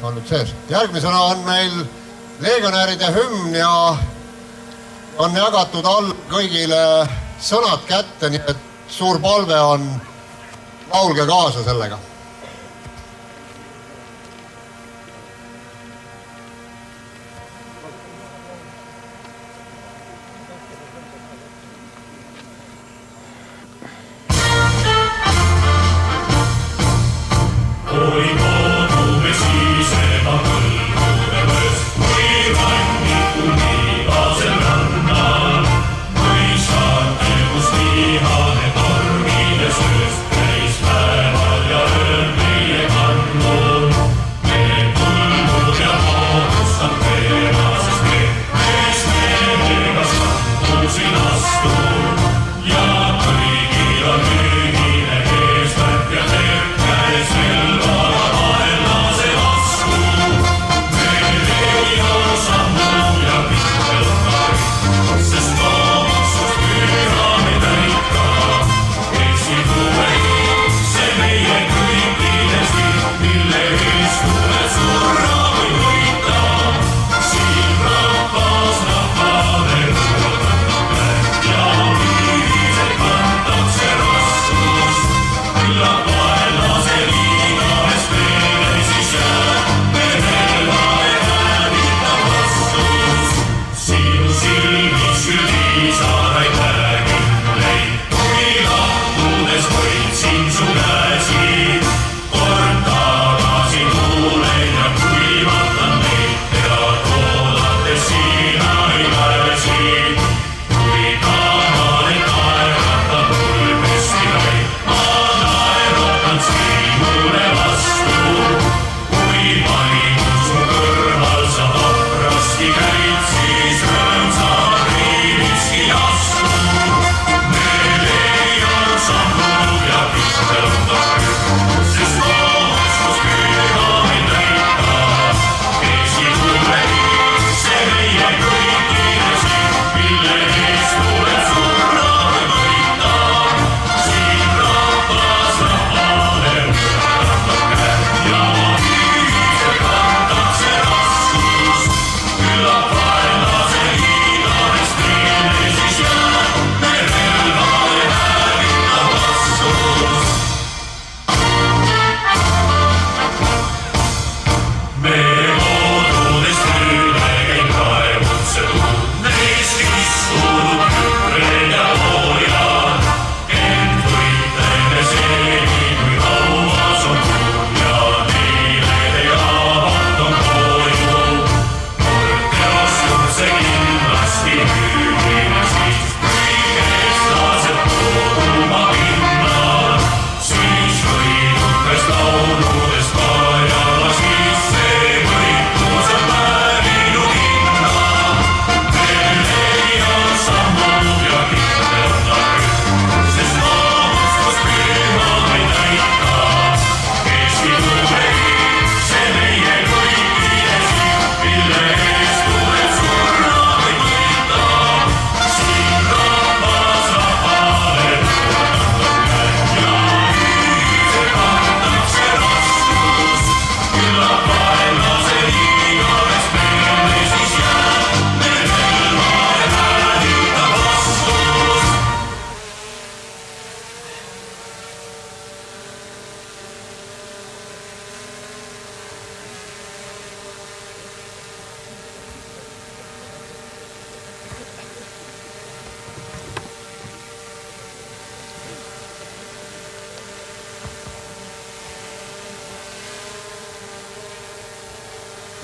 on nüüd sees. Järgmisena on meil legionäride hümn ja on jagatud all kõigile sõnad kätte, nii et suur palve on laulge kaasa sellega.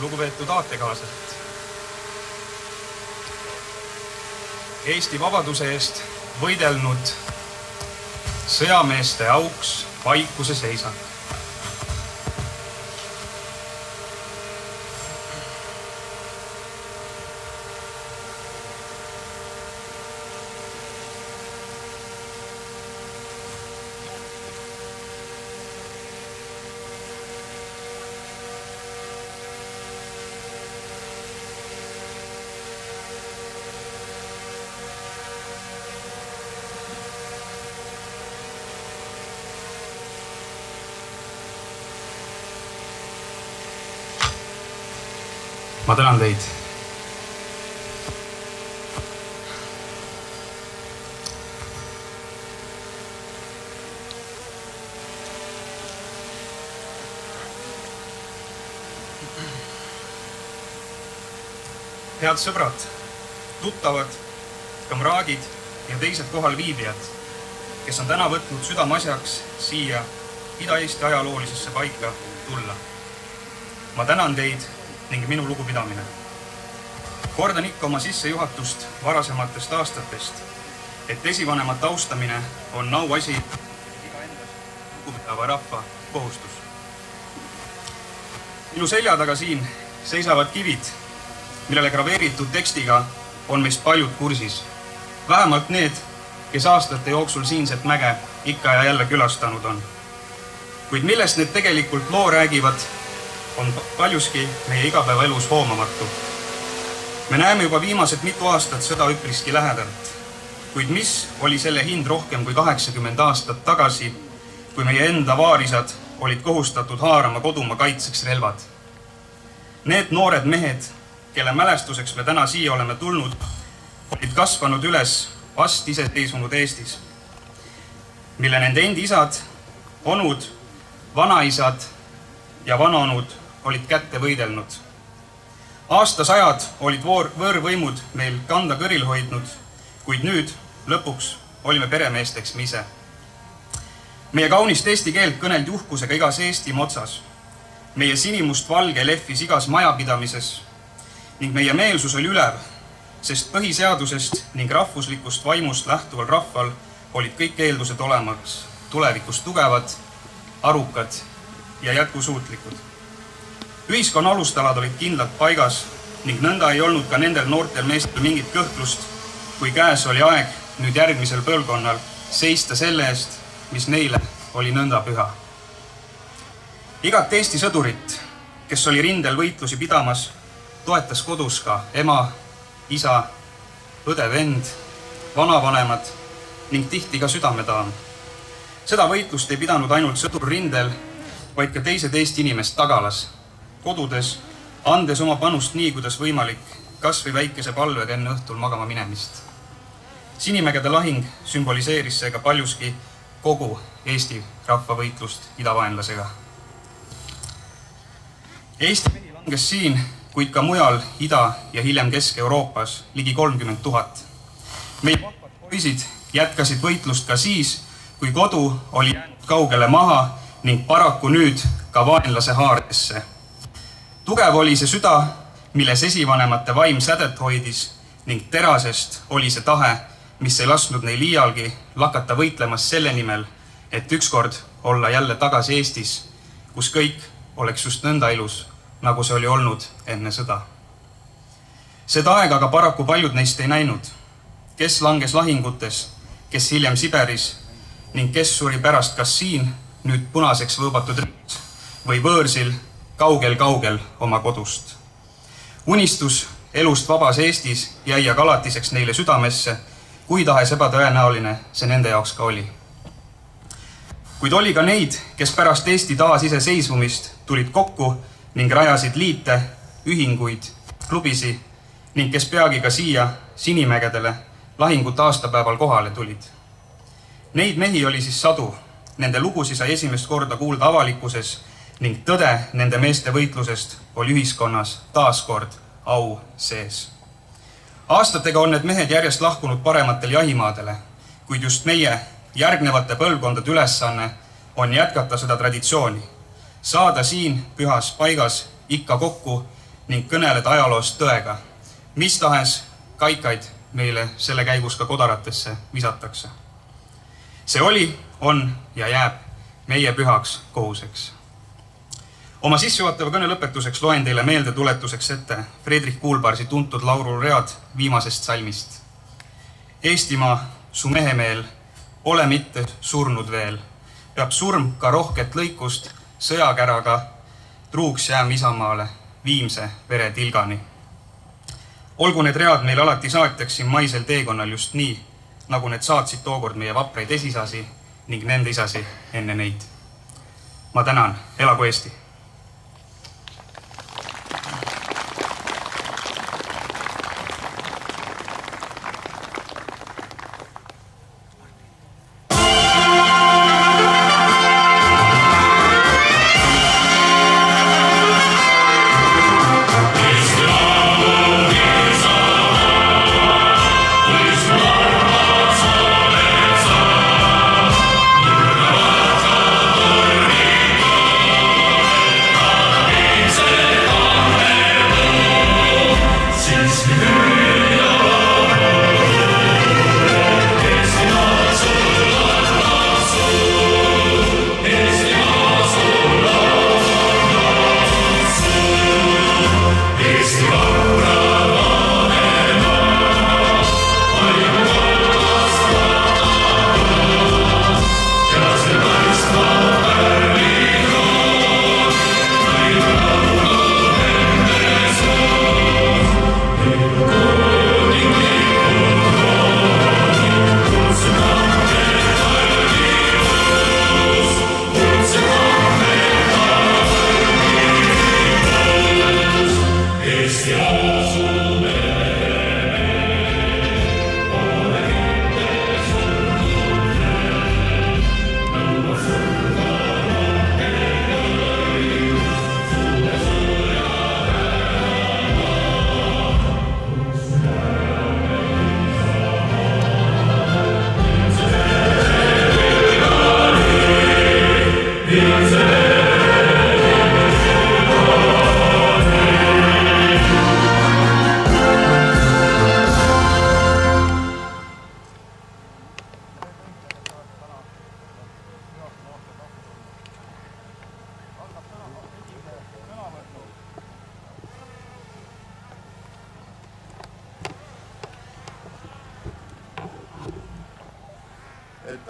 Lugupeetud aatekaaslased, Eesti vabaduse eest võidelnud sõjameeste auks vaikuse seisab. ma tänan teid. Head sõbrad, tuttavad, kamraadid ja teised kohalviibijad, kes on täna võtnud südameasjaks siia Ida-Eesti ajaloolisesse paika tulla. Ma tänan teid ning minu lugupidamine. Kordan ikka oma sissejuhatust varasematest aastatest, et esivanemate austamine on auasi iga endast lugupidava rahva kohustus. Minu selja taga siin seisavad kivid, millele graveeritud tekstiga on meist paljud kursis. Vähemalt need, kes aastate jooksul siinset mäge ikka ja jälle külastanud on. Kuid millest need tegelikult loo räägivad, on paljuski meie igapäevaelus hoomamatu. Me näeme juba viimased mitu aastat sõda üpriski lähedalt. Kuid mis oli selle hind rohkem kui 80 aastat tagasi, kui meie enda vaarisad olid kohustatud haarama kodumaa kaitseks relvad? Need noored mehed, kelle mälestuseks me täna siia oleme tulnud, olid kasvanud üles vast iseseisvunud Eestis, mille nende endi isad, onud, vanaisad ja vanaonud olid kätte võidelnud. Aastasajad olid võõrvõimud meil kanda kõril hoidnud, kuid nüüd lõpuks olime peremeesteks me ise. Meie kaunist eesti keelt kõneldi uhkusega igas Eestimaa otsas. Meie sinimust valge lehvis igas majapidamises ning meie meelsus oli ülev, sest põhiseadusest ning rahvuslikust vaimust lähtuval rahval olid kõik eeldused olemaks tulevikus tugevad, arukad ja jätkusuutlikud. Ühiskonna alustalad olid kindlalt paigas ning nõnda ei olnud ka nendel noortel meestel mingit kõhklust, kui käes oli aeg nüüd järgmisel põlvkonnal seista selle eest, mis neile oli nõnda püha. Igat Eesti sõdurit, kes oli rindel võitlusi pidamas, toetas kodus ka ema, isa, õde, vend, vanavanemad ning tihti ka südamedaam. Seda võitlust ei pidanud ainult sõdur rindel, vaid ka teised Eesti inimest tagalas, kodudes, andes oma panust nii, kuidas võimalik, kas või väikese palvega enne õhtul magama minemist. Sinimägede lahing sümboliseeris seega paljuski kogu Eesti rahva võitlust idavaenlasega. Eesti mehi langes siin, kuid ka mujal Ida- ja hiljem Kesk-Euroopas ligi 30 000. Meie vahvad poisid jätkasid võitlust ka siis, kui kodu oli jäänud kaugele maha ning paraku nüüd ka vaenlase haardesse. Tugev oli see süda, milles esivanemate vaim sädet hoidis ning terasest oli see tahe, mis ei lasknud neil iialgi lakata võitlemas selle nimel, et ükskord olla jälle tagasi Eestis, kus kõik oleks just nõnda ilus, nagu see oli olnud enne sõda. Seda aega aga paraku paljud neist ei näinud, kes langes lahingutes, kes hiljem Siberis ning kes suri pärast kas siin, nüüd punaseks võõbatud riik või võõrsil kaugel-kaugel oma kodust. Unistus elust vabas Eestis jäi aga alatiseks neile südamesse, kui tahes ebatõenäoline see nende jaoks ka oli. Kuid oli ka neid, kes pärast Eesti taasiseseisvumist tulid kokku ning rajasid liite, ühinguid, klubisi ning kes peagi ka siia Sinimägedele lahingute aastapäeval kohale tulid. Neid mehi oli siis sadu, nende lugusi sai esimest korda kuulda avalikkuses ning tõde nende meeste võitlusest oli ühiskonnas taaskord au sees. Aastatega on need mehed järjest lahkunud parematel jahimaadele, kuid just meie järgnevate põlvkondade ülesanne on jätkata seda traditsiooni, saada siin pühas paigas ikka kokku ning kõneleda ajaloost tõega, mis tahes kaikaid meile selle käigus ka kodaratesse visatakse. See oli, on ja jääb meie pühaks kohuseks. Oma sissejuhatava kõne lõpetuseks loen teile meeldetuletuseks ette Friedrich Kuulbarsi tuntud lauluread viimasest salmist. Eestimaa, su mehemeel, ole mitte surnud veel, peab surm ka rohket lõikust sõjakäraga truuks jääma isamaale viimse vere tilgani. Olgu need read meil alati saatjaks siin maisel teekonnal just nii, nagu need saatsid tookord meie vapraid esisasi ning nende isasi enne neid. Ma tänan, elagu Eesti!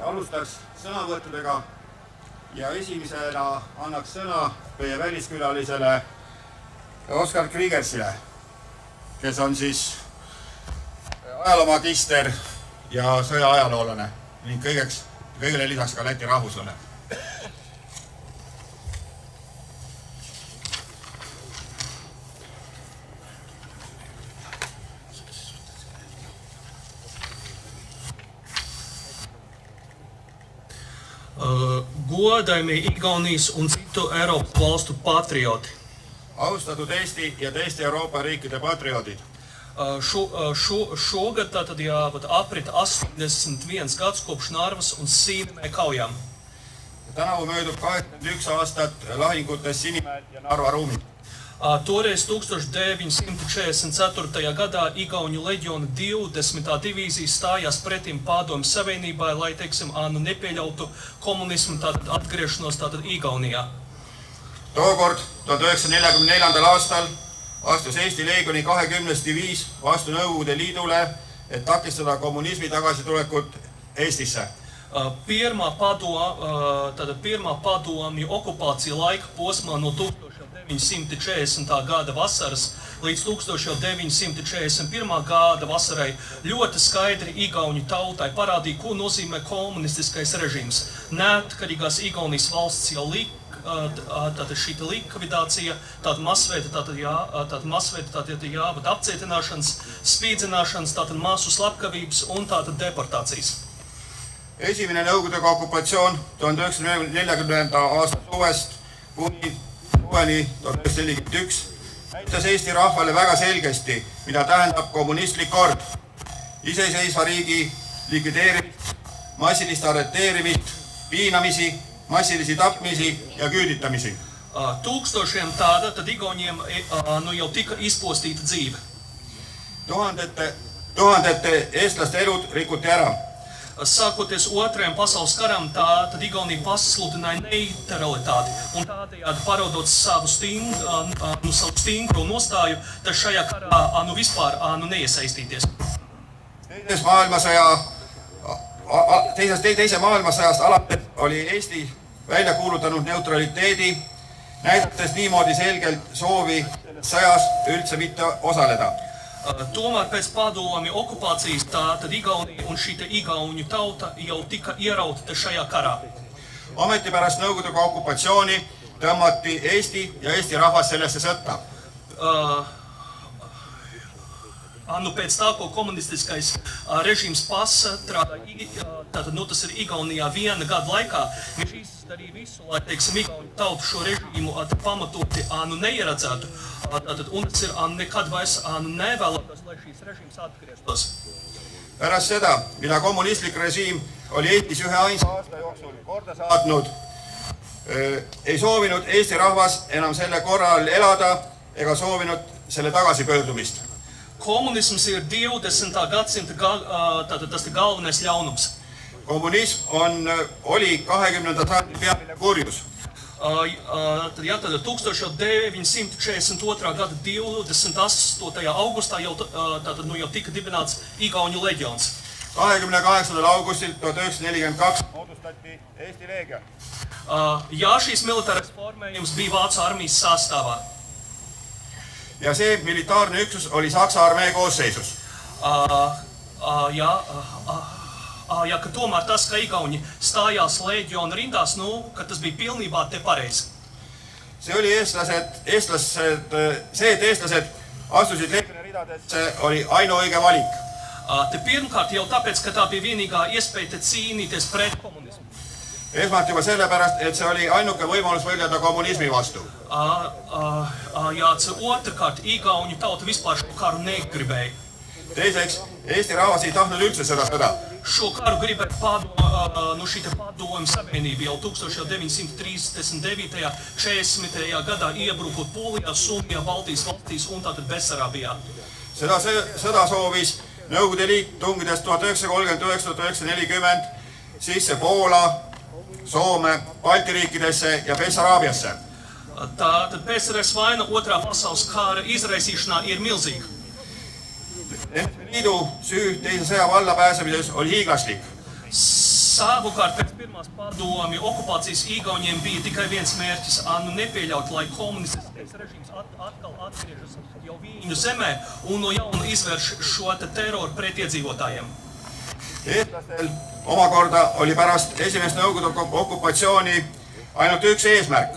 Alustaks sõnavõttudega ja esimesena annaks sõna meie väliskülalisele Oskar Kriegersile, kes on siis ajaloomagister ja sõjaajaloolane ning kõigele lisaks ka Läti rahvuslane. Godājumie Igaunijas un citu Eiropas valstu patrioti. Austatud Eesti ja teiste Euroopa riikide patrioodid. Šogad tātad aprit 81 gads kopš Narvas un Sīnemē kaujām. Tänavu möödub 81 aastat lahingutes Sinimäelt ja Narva ruumid. Toreiz 1944. gadā Igauņu leģiona 20. divīzija stājās pretim Padomju Savienībai, lai, teiksim, nepieļautu komunismu tātad atgriešanos tātad Igaunijā. Tookord 1944. aastal astus Eesti Leegioni 20. diviis vastu Nõukogude Liidule, et takistada kommunismi tagasitulekut Eestisse. Pirmā padomju okupācija laika posmā no 1940. gada vasaras līdz 1941. gada vasarai ļoti skaidri Igauņu tautai parādīja, ko nozīmē komunistiskais režīms. Neatkarīgās Igaunijas valsts jau tātad šī likvidācija, tātad masveida, apcietināšanas, spīdzināšanas, tātad masu slepkavības un tātad deportācijas. Esimene Nõukogude okupatsioon 1940. aasta suvest kuni suveni 1941 näitas Eesti rahvale väga selgesti, mida tähendab kommunistlik kord, iseseisva riigi likvideerimist, massilist arreteerimist, piinamisi, massilisi tapmisi ja küüditamisi. Tūkstošiem tāda, tad Igauniem jau tika izpostīta dzīve. Tuhandete eestlaste elud rikuti ära. Sākoties otrajam pasaules karam, tad Igaunija pasludināja neutralitāti un tādējādi parodot savu stingro nostāju, tad šajā karā vispār neiesaistīties. Teise maailmasõjast alates oli Eesti välja kuulutanud neutraliteedi, näidates niimoodi selgelt soovi sõjas üldse mitte osaleda. Tomēr pēc padomju okupācijas tad Igaunija un šī Igauņu tauta jau tika ierauta šajā karā. Ometi pärast Nõukogude okupatsiooni tõmmati Eesti ja Eesti rahvas sellesse sõtta. Pēc tā, ko komunistiskais režīms pastrādā, tas ir Igaunijā viena gada laikā, viņš izdarīja visu, lai, teiksim, Igauņu tautu šo režīmu pamatoti neieredzētu, un tas ir nekad vairs nevēlētos, lai šīs režīms atgrieztos. Pärast seda, mida kommunistlik režiim oli Eestis ühe ainsa aasta jooksul korda saatnud, ei soovinud Eesti rahvas enam selle korral elada ega soovinud selle tagasipöördumist. Komunisms ir 20. gadsimta galvenais ļaunums. Kommunism oli 20. sajandi peamine kurjus. 1942. gada 28. augustā jau tika dibināts Igauņu leģions. 28. augustil 1942 moodustati Eesti Leegion. Jā, šīs militārais formējums bija Vācu armijas sastāvā. Ja see militaarne üksus oli Saksa armee koosseisus. Ja ka tomēr tas, ka Igauņi stājās leģiona rindās, ka tas bija pilnībā te pareizi. See oli see, et eestlased astusid leegioni ridadesse, oli ainuõige valik. Te pirmkārt jau tāpēc, ka tā bija vienīgā iespēja cīnīties pret komunismu. Esmalt juba sellepärast, et see oli ainuke võimalus võidelda kommunismi vastu. Ja otrkārt, igauņu tauta vispār šo karu negribēja. Teiseks, Eesti rahvas ei tahtnud üldse seda sõda. Šo karu gribēja šīta padomju savienība jau 1939. 40. gadā iebrukot Polijā, Somijā, Baltijas valstīs un tātad Besarabijā. Seda sõda soovis Nõukogude Liit tungides 1939-1940 sisse Poola, Soome, Balti riikidesse ja Besaraabiasse. Tātad PSRS vaina otrā pasaules kara izraisīšanā ir milzīga. Liidu süü teise sõja valla pääsemises oli hiiglaslik. Savukārt pēc pirmās padomju okupācijas Igauņiem bija tikai viens mērķis – nepieļaut, lai komunistiskais režīms atkal atgriežas jau viņu zemē un no jauna izvērš šo teroru pret iedzīvotājiem. Eestlastel omakorda oli pärast esimest Nõukogude okupatsiooni ainult üks eesmärk.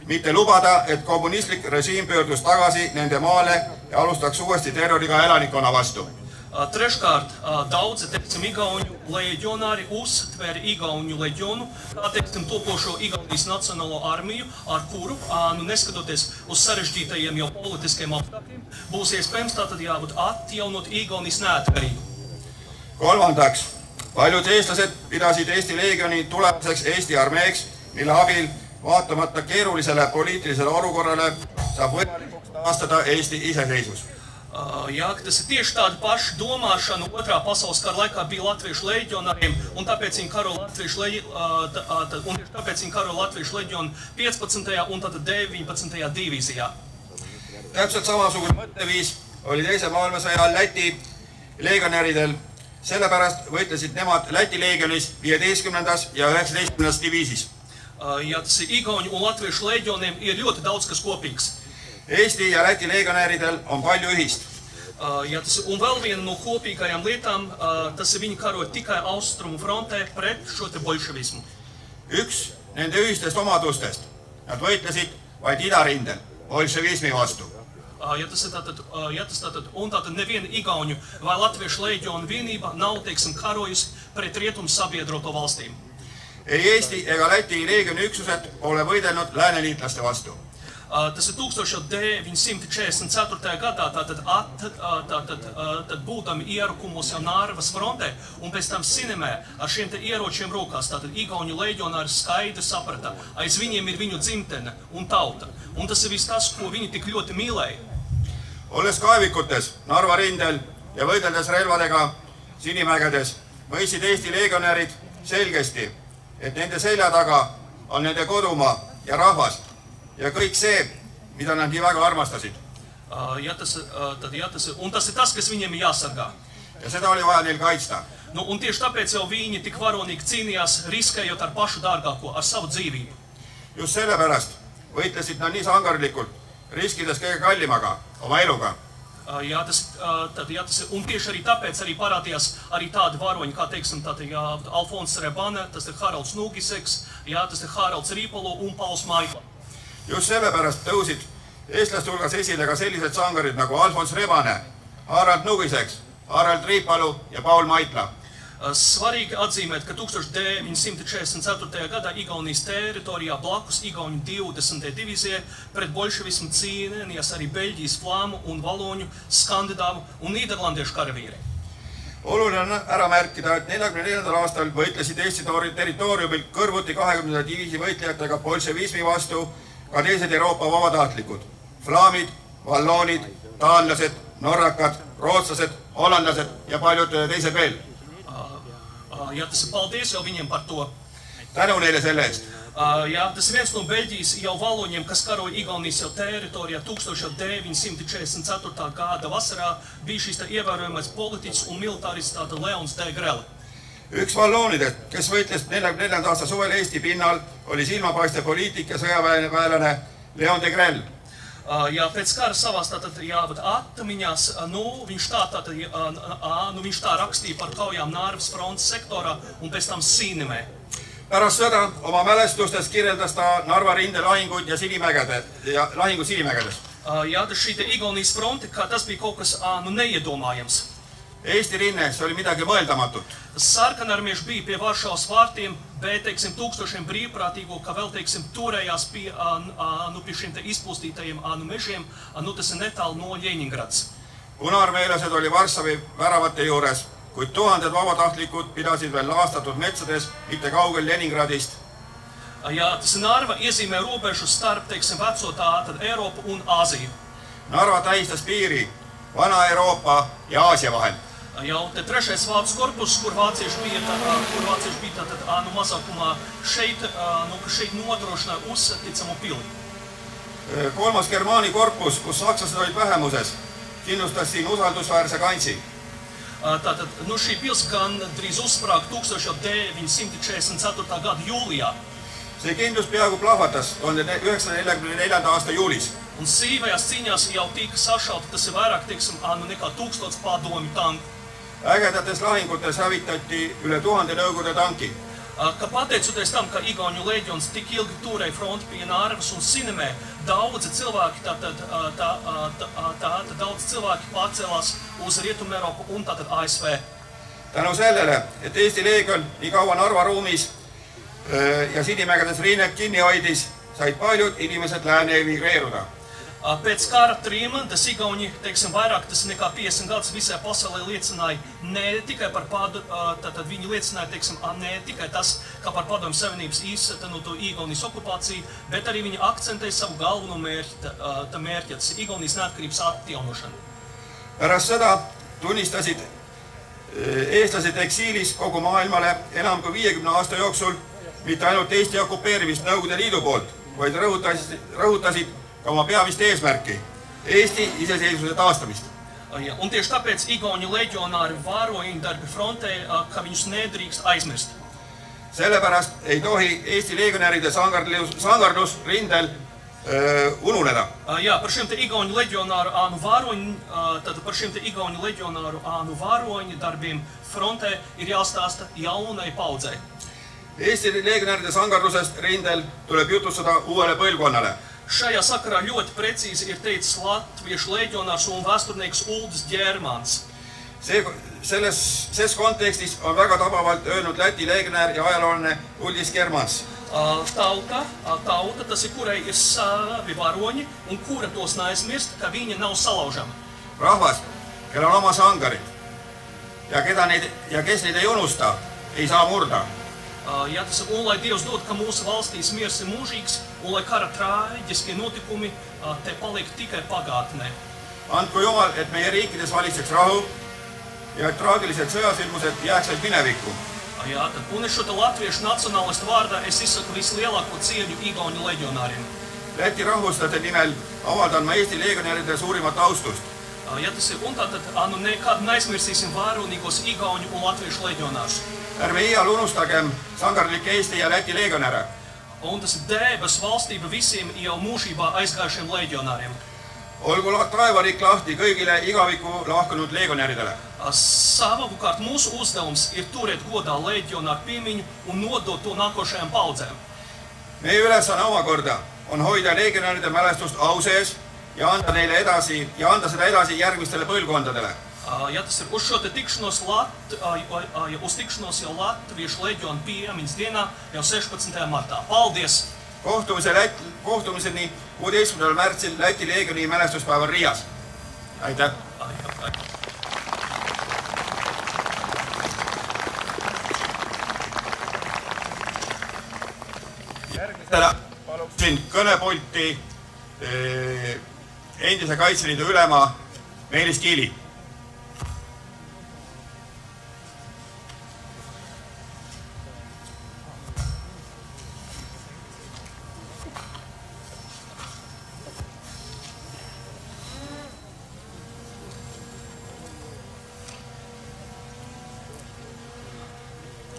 Mitte lubada, et kommunistlik režiim pöördus tagasi nende maale ja alustaks uuesti terroriga elanikkonna vastu. Treškārt, daudzi, Igauņu leģionāri uztvēra Igauņu leģionu, kā, topošo Igaunijas nacionālo armiju, ar kuru, neskatoties uz sarežģītajiem jau politiskiem apstākļiem, būs iespējams tātad jābūt atjaunot Igaunijas neatkarību. Kolmandaks, paljud eestlased pidasid Eesti leegioni tulevaseks Eesti armeeks, mille abil vaatamata keerulisele poliitilisele olukorrale saab võimalikuks taastada Eesti iseseisvus. Jā, tas ir tieši tāda paša domāšana otrā pasaules kara laikā bija latviešu leģionāriem, un tāpēc viņi karo latviešu leģionu 15. un tātad 19. divīzijā. Täpselt samasugune mõtteviis oli teise maailmasõja Läti leegionäridel. Sellepärast võitlesid nemad Läti leegionis 15. ja 19. diviisis. Ja tas ir Igauņu un latviešu leģioniem ir ļoti daudz kas kopīgs. Eesti ja Läti leegionäridel on palju ühist. Ja tas un vēl viena no kopīgajām lietām, tas ir viņi karoja tikai austrumu frontē pret šo te bolševismu. Üks nende ühistest omadustest. Nad võitlesid vaid idarindel bolševismi vastu. Ja tas tātad, un tātad neviena Igauņu vai latviešu leģionu vienība nav, karojusi pret rietumu sabiedroto valstīm. Ei Eesti ega Läti leegioni üksused ole võidelnud lääneliitlaste vastu. Tas ir 1944. gadā, tātad būdami ierukumos jau Nārvas frontē un pēc tam Sinemē ar šiem te ieročiem rokās, tātad Igauņu leģionāri skaidri saprata, aiz viņiem ir viņu dzimtene un tauta. Un tas ir viss tas, ko viņi tik ļoti mīlēja. Olles kaevikutes Narva rindel ja võideldes relvadega Sinimägedes, mõistsid Eesti leegionärid selgesti, et nende selja taga on nende kodumaa ja rahvas ja kõik see, mida nad nii väga armastasid. Un tas ir tas, kas viņiem ir jāsargā. Ja seda oli vaja neil kaitsta. Un tieši tāpēc jau viņi tik varonīgi cīnījās, riskējot ar pašu dārgāko, ar savu dzīvību. Just sellepärast võitlesid nad nii sangarlikult, riskides kõige kallimaga, oma eluga. Un tieši arī tāpēc arī parādījās arī tādi varoņi, kā Alfons Rebane, tas ir Haralds Nugiseks, tas ir Haralds Rīpalo un Pauls Maikla. Just sellepärast tõusid eestlaste hulgas esile ka sellised sangarid nagu Alfons Rebane, Harald Nugiseks, Harald Riipalu ja Paul Maitla. Svarīgi atzīmēt, ka 1944. gadā Igaunijas teritorijā blakus Igauņu 20. divīzijai pret bolševismu cīnījās arī Beļģijas, flāmu un valoņu, skandināvu un nīderlandiešu karavīri. Oluline on ära märkida, et 1944. aastal võitlesid Eesti territooriumil kõrvuti 20. diviisi võitlejatega bolševismi vastu ka teised Euroopa vabatahtlikud. Flaamid, valloonid, taanlased, norrakad, rootslased, hollandlased ja paljud teised veel. Ja tas ir paldies jau viņiem par to. Tänu neile selle eest. Ja tas ir viens no Beļģijas jau valoņiem, kas karoja Igaunijas jau teritorijā 1944. gada vasarā, bija šīs ievērojamais politiķis un militārists Leons de Grelle. Üks valloonidest, kes võitles 44. aasta suvel Eesti pinnal, oli silmapaiste poliitik ja sõjaväelane Leon de Grelle. Ja pēc kara savās atmiņās, viņš tā rakstīja par kaujām Nārvas frontes sektorā un pēc tam Sīnemē. Pärast sõda oma mälestustes kirjeldas ta Narva rinde lahinguid ja lahingu Sinimägedes. Jā, šī Igaunijas fronte, kā tas bija kaut kas neiedomājams. Eesti rinne, see oli midagi mõeldamatut. Sarkanarmieši bija pie Varšavas vārtiem, bet, teiksim, tūkstošiem brīvprātīgo, kā vēl, teiksim, turējās pie šiem izpūstītajiem mežiem, tas ir netālu no Ļeņingrads. Punaarmeelased oli Varssavi väravate juures, kuid tuhanded vabatahtlikud pidasid veel laastatud metsades, mitte kaugel Ļeņingradist. Jā, tas Narva iezīmē robežu starp, teiksim, veco tātad Eiropu un Āziju. Narva tähistas piiri Vana-Euroopa ja Aasia vahel. Jā, un te trešais vācu korpus, kur vācieši bija tātad mazākumā šeit nodrošināja uzticamu pili. Kolmas Germaani korpus, kus sakslased olid vähemuses, kindlustas siin usaldusväärse kantsi. Tātad, šī pils gandrīz uzsprāga 1944. gada jūlijā. See kindlus peaaegu plahvatas 1944. aasta juulis. Un sīvajās cīņās jau tika sašauta, tas ir vairāk, teiksim, nekā 1000 padomju tanku. Ägedates lahingutes hävitati üle 1000 Nõukogude tanki. Ka pateicoties tam, ka Igauņu leģions tik ilgi turēja fronti pie Narvas un Sinemē, daudzi cilvēki pārcēlās uz Rietumu Eiropu un tātad ASV. Tänu sellele, et Eesti leegion nii kaua Narva ruumis ja Sinimägedes rinnet kinni hoidis, said paljud inimesed lääne emigreeruda. Pēc kara Trīmandas Igauņi, teiksim, vairāk tas nekā 50 gadus visai pasaulē liecināja ne tikai par tātad viņi liecināja, teiksim, ne tikai tas, kā par Padomju Savienības īstenoto Igaunijas okupāciju, bet arī viņi akcentēja savu galveno mērķi, tas ir Igaunijas neatkarības atjaunošana. Pärast seda tunnistasid eestlased eksiilis kogu maailmale enam kui 50 aasta jooksul mitte ainult Eesti okupeerimist Nõukogude Liidu poolt, vaid rõhutasid oma peamist eesmärki, Eesti iseseisvuse taastamist. Un tieši tāpēc Igauņu leģionāri vārojiņu darbi frontē, ka viņus nedrīkst aizmirst. Sellepärast ei tohi Eesti leegionäride sangarlus rindel ununeda. Jā, par šiem te Igauņu leģionāru vāroņu darbiem frontē ir jāstāsta jaunai paudzei. Eesti leegionäride sangarlusest rindel tuleb jutustada uuele põlvkonnale. Šajā sakarā ļoti precīzi ir teicis latviešu leģionārs un vēsturnieks Uldis Ģērmans. Selles kontekstis on väga tabavalt öelnud Läti leegionär ja ajaloolane Uldis Ģērmans. Tauta, tas ir, kurai ir savi varoņi un kura tos neaizmirst, ka viņa nav salaužama. Rahvas, kellel on oma sangarid ja kes neid ei unusta, ei saa murda. Ja tas ir, un lai Dievs dod, ka mūsu valstīs miers ir mūžīgs, un lai kara traģiskie notikumi te paliek tikai pagātnē. Andku Jumal, et meie riikides valitseks rahu ja et traagilised sõjasündmused jääksid minevikku. Jā, tad, un es šo te latviešu nacionālistu vārdā es izsaku vislielāko cieņu Igauņu leģionāriem. Läti rahvuslaste nimel avaldan ma Eesti leegionäride suurimat austust. Ja tas ir, un tātad, nekad neaizmirsīsim vāronīgos Igauņu un latviešu leģionārus. Ärme iial unustagem sangarlikke Eesti ja Läti leegionäre. Un tas ir debes valstība visiem jau mūžībā aizgājušiem leģionāriem. Olgu taevariik lahti kõigile igaviku lahkunud leegionäridele. Savukārt mūsu uzdevums ir turēt godā leģionāru piemiņu un nodot to nākošajām paudzēm. Meie ülesanne omakorda on hoida leegionäride mälestust au sees ja anda seda edasi järgmistele põlvkondadele. Ja tas ir uz šo te tikšanos jau latviešu leģionu piemiņas dienā jau 16. martā. Paldies! Kohtumiseni 16. märtsil Läti leegioni mälestuspäeval Riias. Aitäh! Järgmisena paluksin kõnepulti endise Kaitseliidu ülema Meelis Kiili.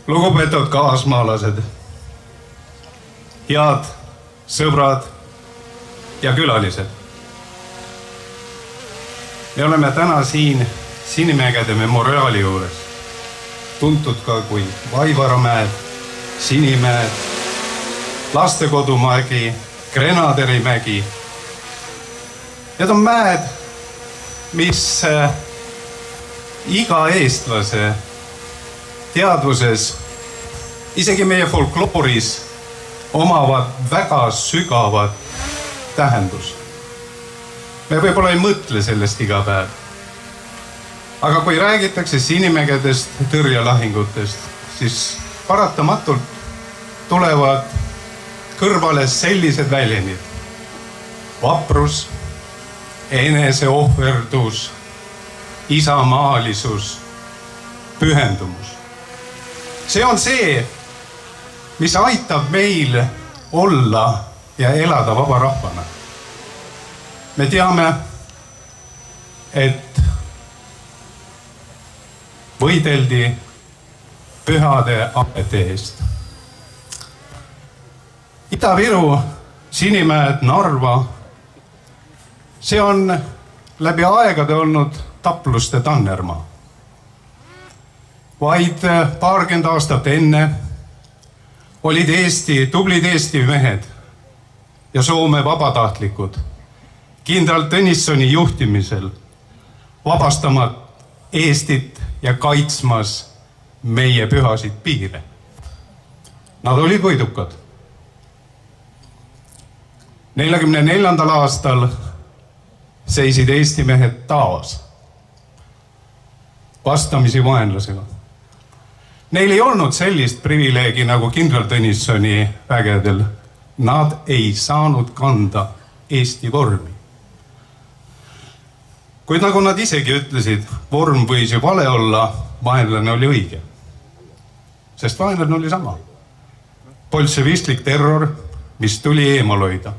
Lugupeetud kaasmaalased, head sõbrad ja külalised. Me oleme täna siin Sinimägede memoriaali juures, tuntud ka kui Vaivaramäed, Sinimäed, Lastekodumägi, Grenaderimägi Need on mäed, mis iga eestlase teadvuses, isegi meie folklooris omavad väga sügavat tähendust. Me võib-olla ei mõtle sellest iga päev. Aga kui räägitakse Sinimägedest tõrjelahingutest, siis paratamatult tulevad kõrvale sellised väljendid. Vaprus, eneseohverdus, isamaalisus, pühendumus. See on see, mis aitab meil olla ja elada vaba rahvana. Me teame, et võideldi pühade ameti eest. Ida-Viru, Sinimäed, Narva, see on läbi aegade olnud tapluste tannermaa. Vaid paarkümmend aastat enne olid tublid Eesti mehed ja Soome vabatahtlikud kindral Tõnissoni juhtimisel vabastamas Eestit ja kaitsmas meie pühasid piire. Nad olid võidukad. 44. aastal seisid Eesti mehed taas vastamisi vaenlasega. Neil ei olnud sellist privileegi nagu kindral Tõnissoni vägedel. Nad ei saanud kanda Eesti vormi. Kuid nagu nad isegi ütlesid, vorm võis ju vale olla, vaenlane oli õige. Sest vaenlane oli sama. Bolševistlik terror, mis tuli eemal hoida.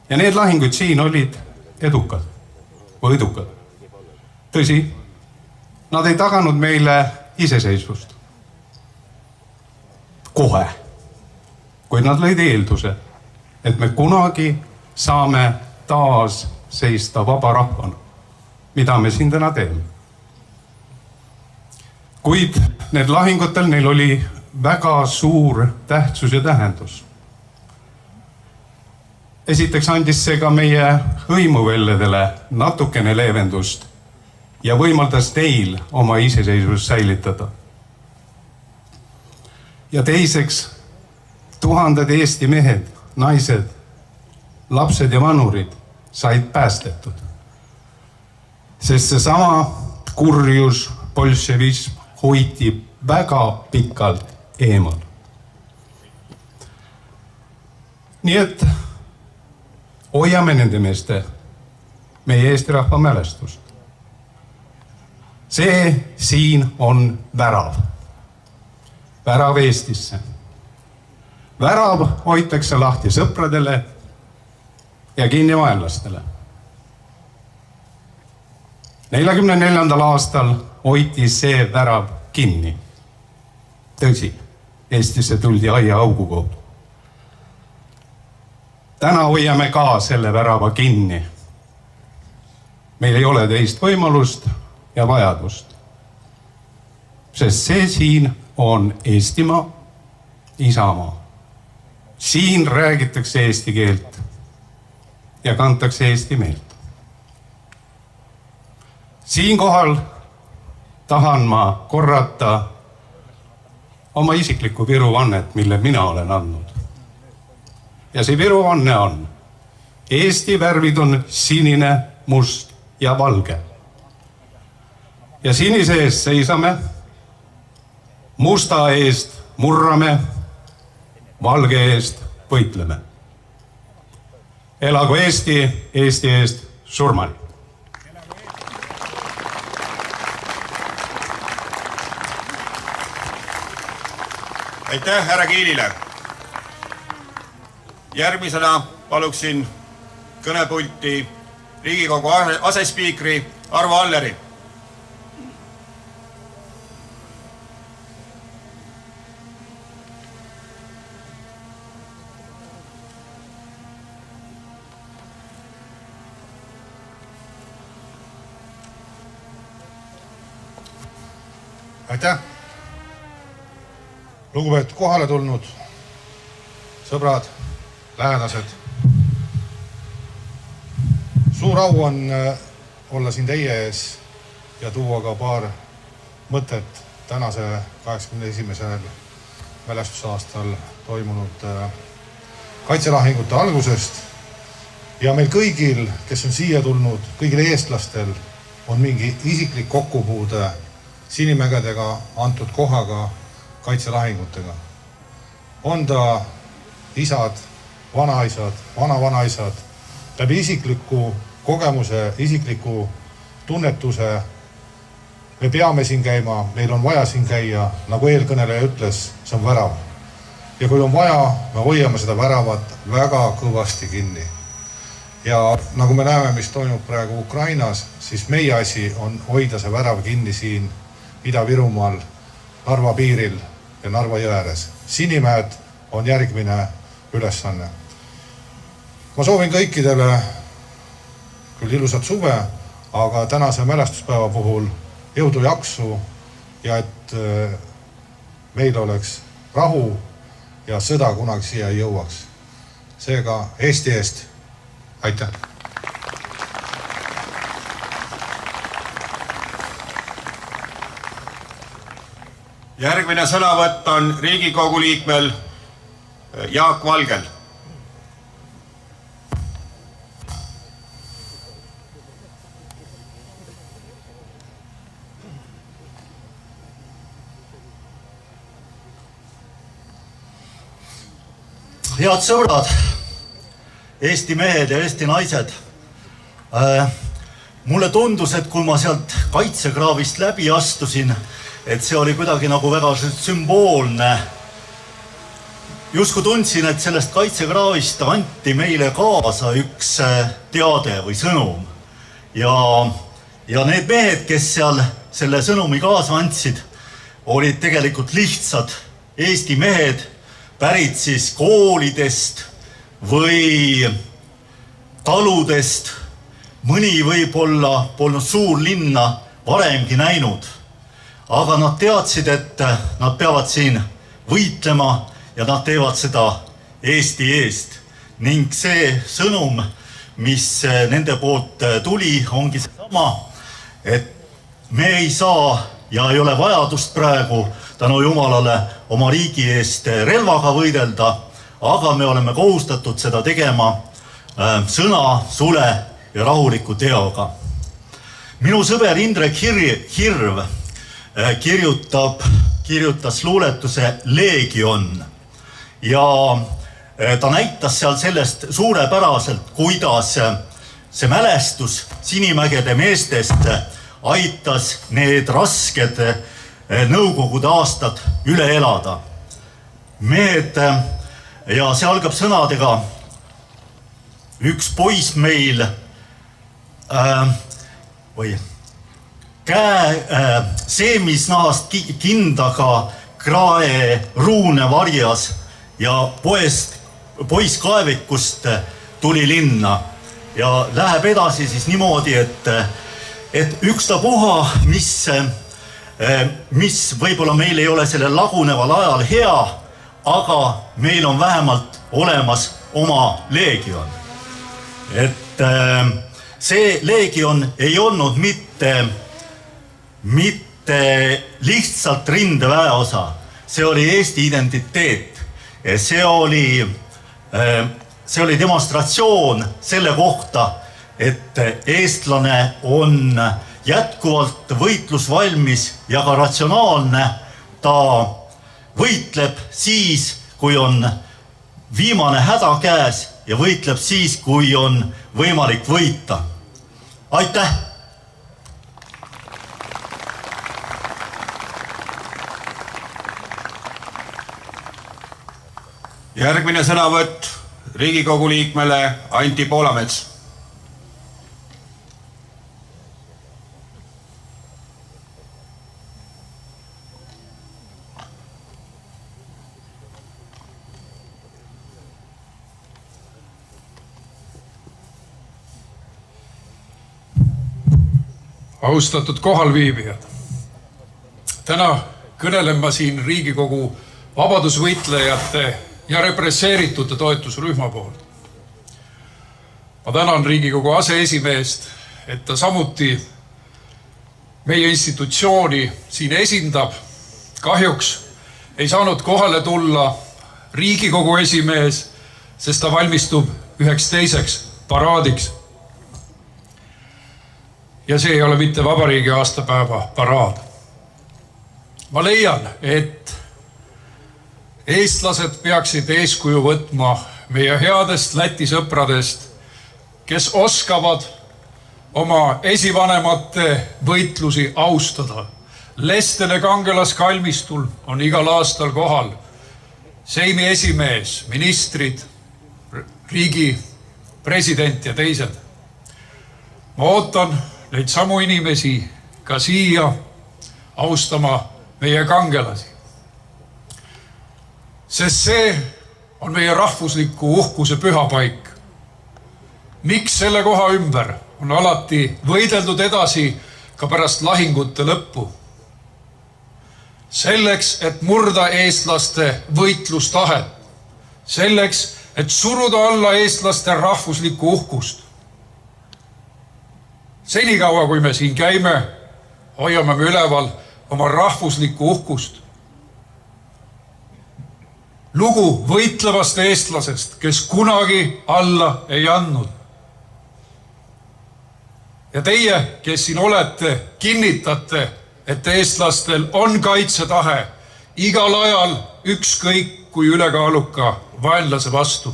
Ja need lahingud siin olid edukad, võidukad. Tõsi, nad ei taganud meile iseseisvust. Kohe. Kuid nad lõid eelduse, et me kunagi saame taas seista vaba rahvana, mida me siin täna teeme. Kuid need lahingutel neil oli väga suur tähtsus ja tähendus. Esiteks andis see ka meie hõimuvelledele natukene leevendust ja võimaldas neil oma iseseisvust säilitada. Ja teiseks, tuhanded Eesti mehed, naised, lapsed ja vanurid said päästetud. Sest see sama kurjus, bolševism hoiti väga pikalt eemal. Nii et hoiame nende meeste, meie Eesti rahva mälestust. See siin on värav. Värav Eestisse. Värav hoitakse lahti sõpradele ja kinni vaenlastele. 44. aastal hoiti see värav kinni. Tõsi, Eestisse tuldi aiaaugu kaudu. Täna hoiame ka selle värava kinni. Meil ei ole teist võimalust ja vajadust. Sest see siin on Eestimaa, isamaa. Siin räägitakse eesti keelt ja kantakse eesti meelt. Siinkohal tahan ma korrata oma isiklikku viruvannet, mille mina olen andnud. Ja see viruvanne on: Eesti värvid on sinine, must ja valge. Ja sinise eest seisame, musta eest murrame, valge eest võitleme. Elagu Eesti, Eesti eest surmani. Aitäh härra Kiilile. Järgmisena paluksin kõnepulti Riigikogu asespiikri Arvo Alleri. Aitäh! Lugupeetud kohale tulnud sõbrad, lähedased. Suur au on olla siin teie ees ja tuua ka paar mõtet tänase 81. mälestusaastal toimunud kaitselahingute algusest. Ja meil kõigil, kes on siia tulnud, kõigil eestlastel on mingi isiklik kokkupuude Sinimägedega antud kohaga kaitselahingutega. On ta isad, vanaisad, vanavanaisad, läbi isikliku kogemuse, isikliku tunnetuse. Me peame siin käima, meil on vaja siin käia, nagu eelkõneleja ütles, see on värav. Ja kui on vaja, me hoiame seda väravat väga kõvasti kinni. Ja nagu me näeme, mis toimub praegu Ukrainas, siis meie asi on hoida see värav kinni siin Ida-Virumaal, Narva piiril ja Narva jõe ääres. Sinimäed on järgmine ülesanne. Ma soovin kõikidele küll ilusat suve, aga tänase mälestuspäeva puhul jõudu jaksu ja et meil oleks rahu ja sõda kunagi siia ei jõuaks. Seega Eesti eest. Aitäh! Järgmine sõnavõtt on Riigikogu liikmel Jaak Valgel. Head sõbrad, Eesti mehed ja Eesti naised. Mulle tundus, et kui ma sealt kaitsekraavist läbi astusin, et see oli kuidagi nagu väga sümboolne. Justkui tundsin, et sellest kaitsekraavist anti meile kaasa üks teade või sõnum. Ja need mehed, kes seal selle sõnumi kaasa andsid, olid tegelikult lihtsad Eesti mehed, pärit siis koolidest või taludest. Mõni võib-olla polnud suur linna varemgi näinud, aga nad teadsid, et nad peavad siin võitlema ja nad teevad seda Eesti eest. Ning see sõnum, mis nende poolt tuli, ongi seesama, et me ei saa ja ei ole vajadust praegu tänu Jumalale oma riigi eest relvaga võidelda, aga me oleme kohustatud seda tegema sõna, sule ja rahuliku teoga. Minu sõber Indrek Hirv kirjutas luuletuse Leegion ja ta näitas seal sellest suurepäraselt, kuidas see mälestus Sinimägede meestest aitas need rasked Nõukogude aastad üle elada. Mehed, ja see algab sõnadega, üks poiss meil seemisnahast kindaga krae ruune varjas ja poiss kaevikust tuli linna ja läheb edasi siis niimoodi, et ükstapuha, mis võib-olla meil ei ole sellel laguneval ajal hea, aga meil on vähemalt olemas oma leegion. Et see leegion ei olnud mitte lihtsalt rindeväe osa, see oli Eesti identiteet. See oli demonstratsioon selle kohta, et eestlane on jätkuvalt võitlusvalmis ja ka ratsionaalne. Ta võitleb siis, kui on viimane häda käes ja võitleb siis, kui on võimalik võita. Aitäh! Järgmine sõnavõtt Riigikogu liikmele Anti Poolamets. Austatud kohalviibijad, täna kõnelen ma siin Riigikogu vabadusvõitlejate ja represseeritute toetusrühma poolt. Ma tänan Riigikogu aseesimeest, et ta samuti meie institutsiooni siin esindab. Kahjuks ei saanud kohale tulla Riigikogu esimees, sest ta valmistub üheks teiseks paraadiks. Ja see ei ole mitte vabariigi aastapäeva paraad. Ma leian, et eestlased peaksid eeskuju võtma meie headest Läti sõpradest, kes oskavad oma esivanemate võitlusi austada. Lestele kangelaskalmistul on igal aastal kohal Seimi esimees, ministrid, riigi president ja teised. Ma ootan neid samu inimesi ka siia austama meie kangelasi. Sest see on meie rahvusliku uhkuse pühapaik. Miks selle koha ümber on alati võideldud edasi ka pärast lahingute lõppu? Selleks, et murda eestlaste võitlustahet. Selleks, et suruda alla eestlaste rahvuslikku uhkust. Senikaua, kui me siin käime, hoiame me üleval oma rahvuslikku uhkust. Lugu võitlevast eestlasest, kes kunagi alla ei andnud. Ja teie, kes siin olete, kinnitate, et eestlastel on kaitsetahe igal ajal ükskõik kui ülekaaluka vaenlase vastu.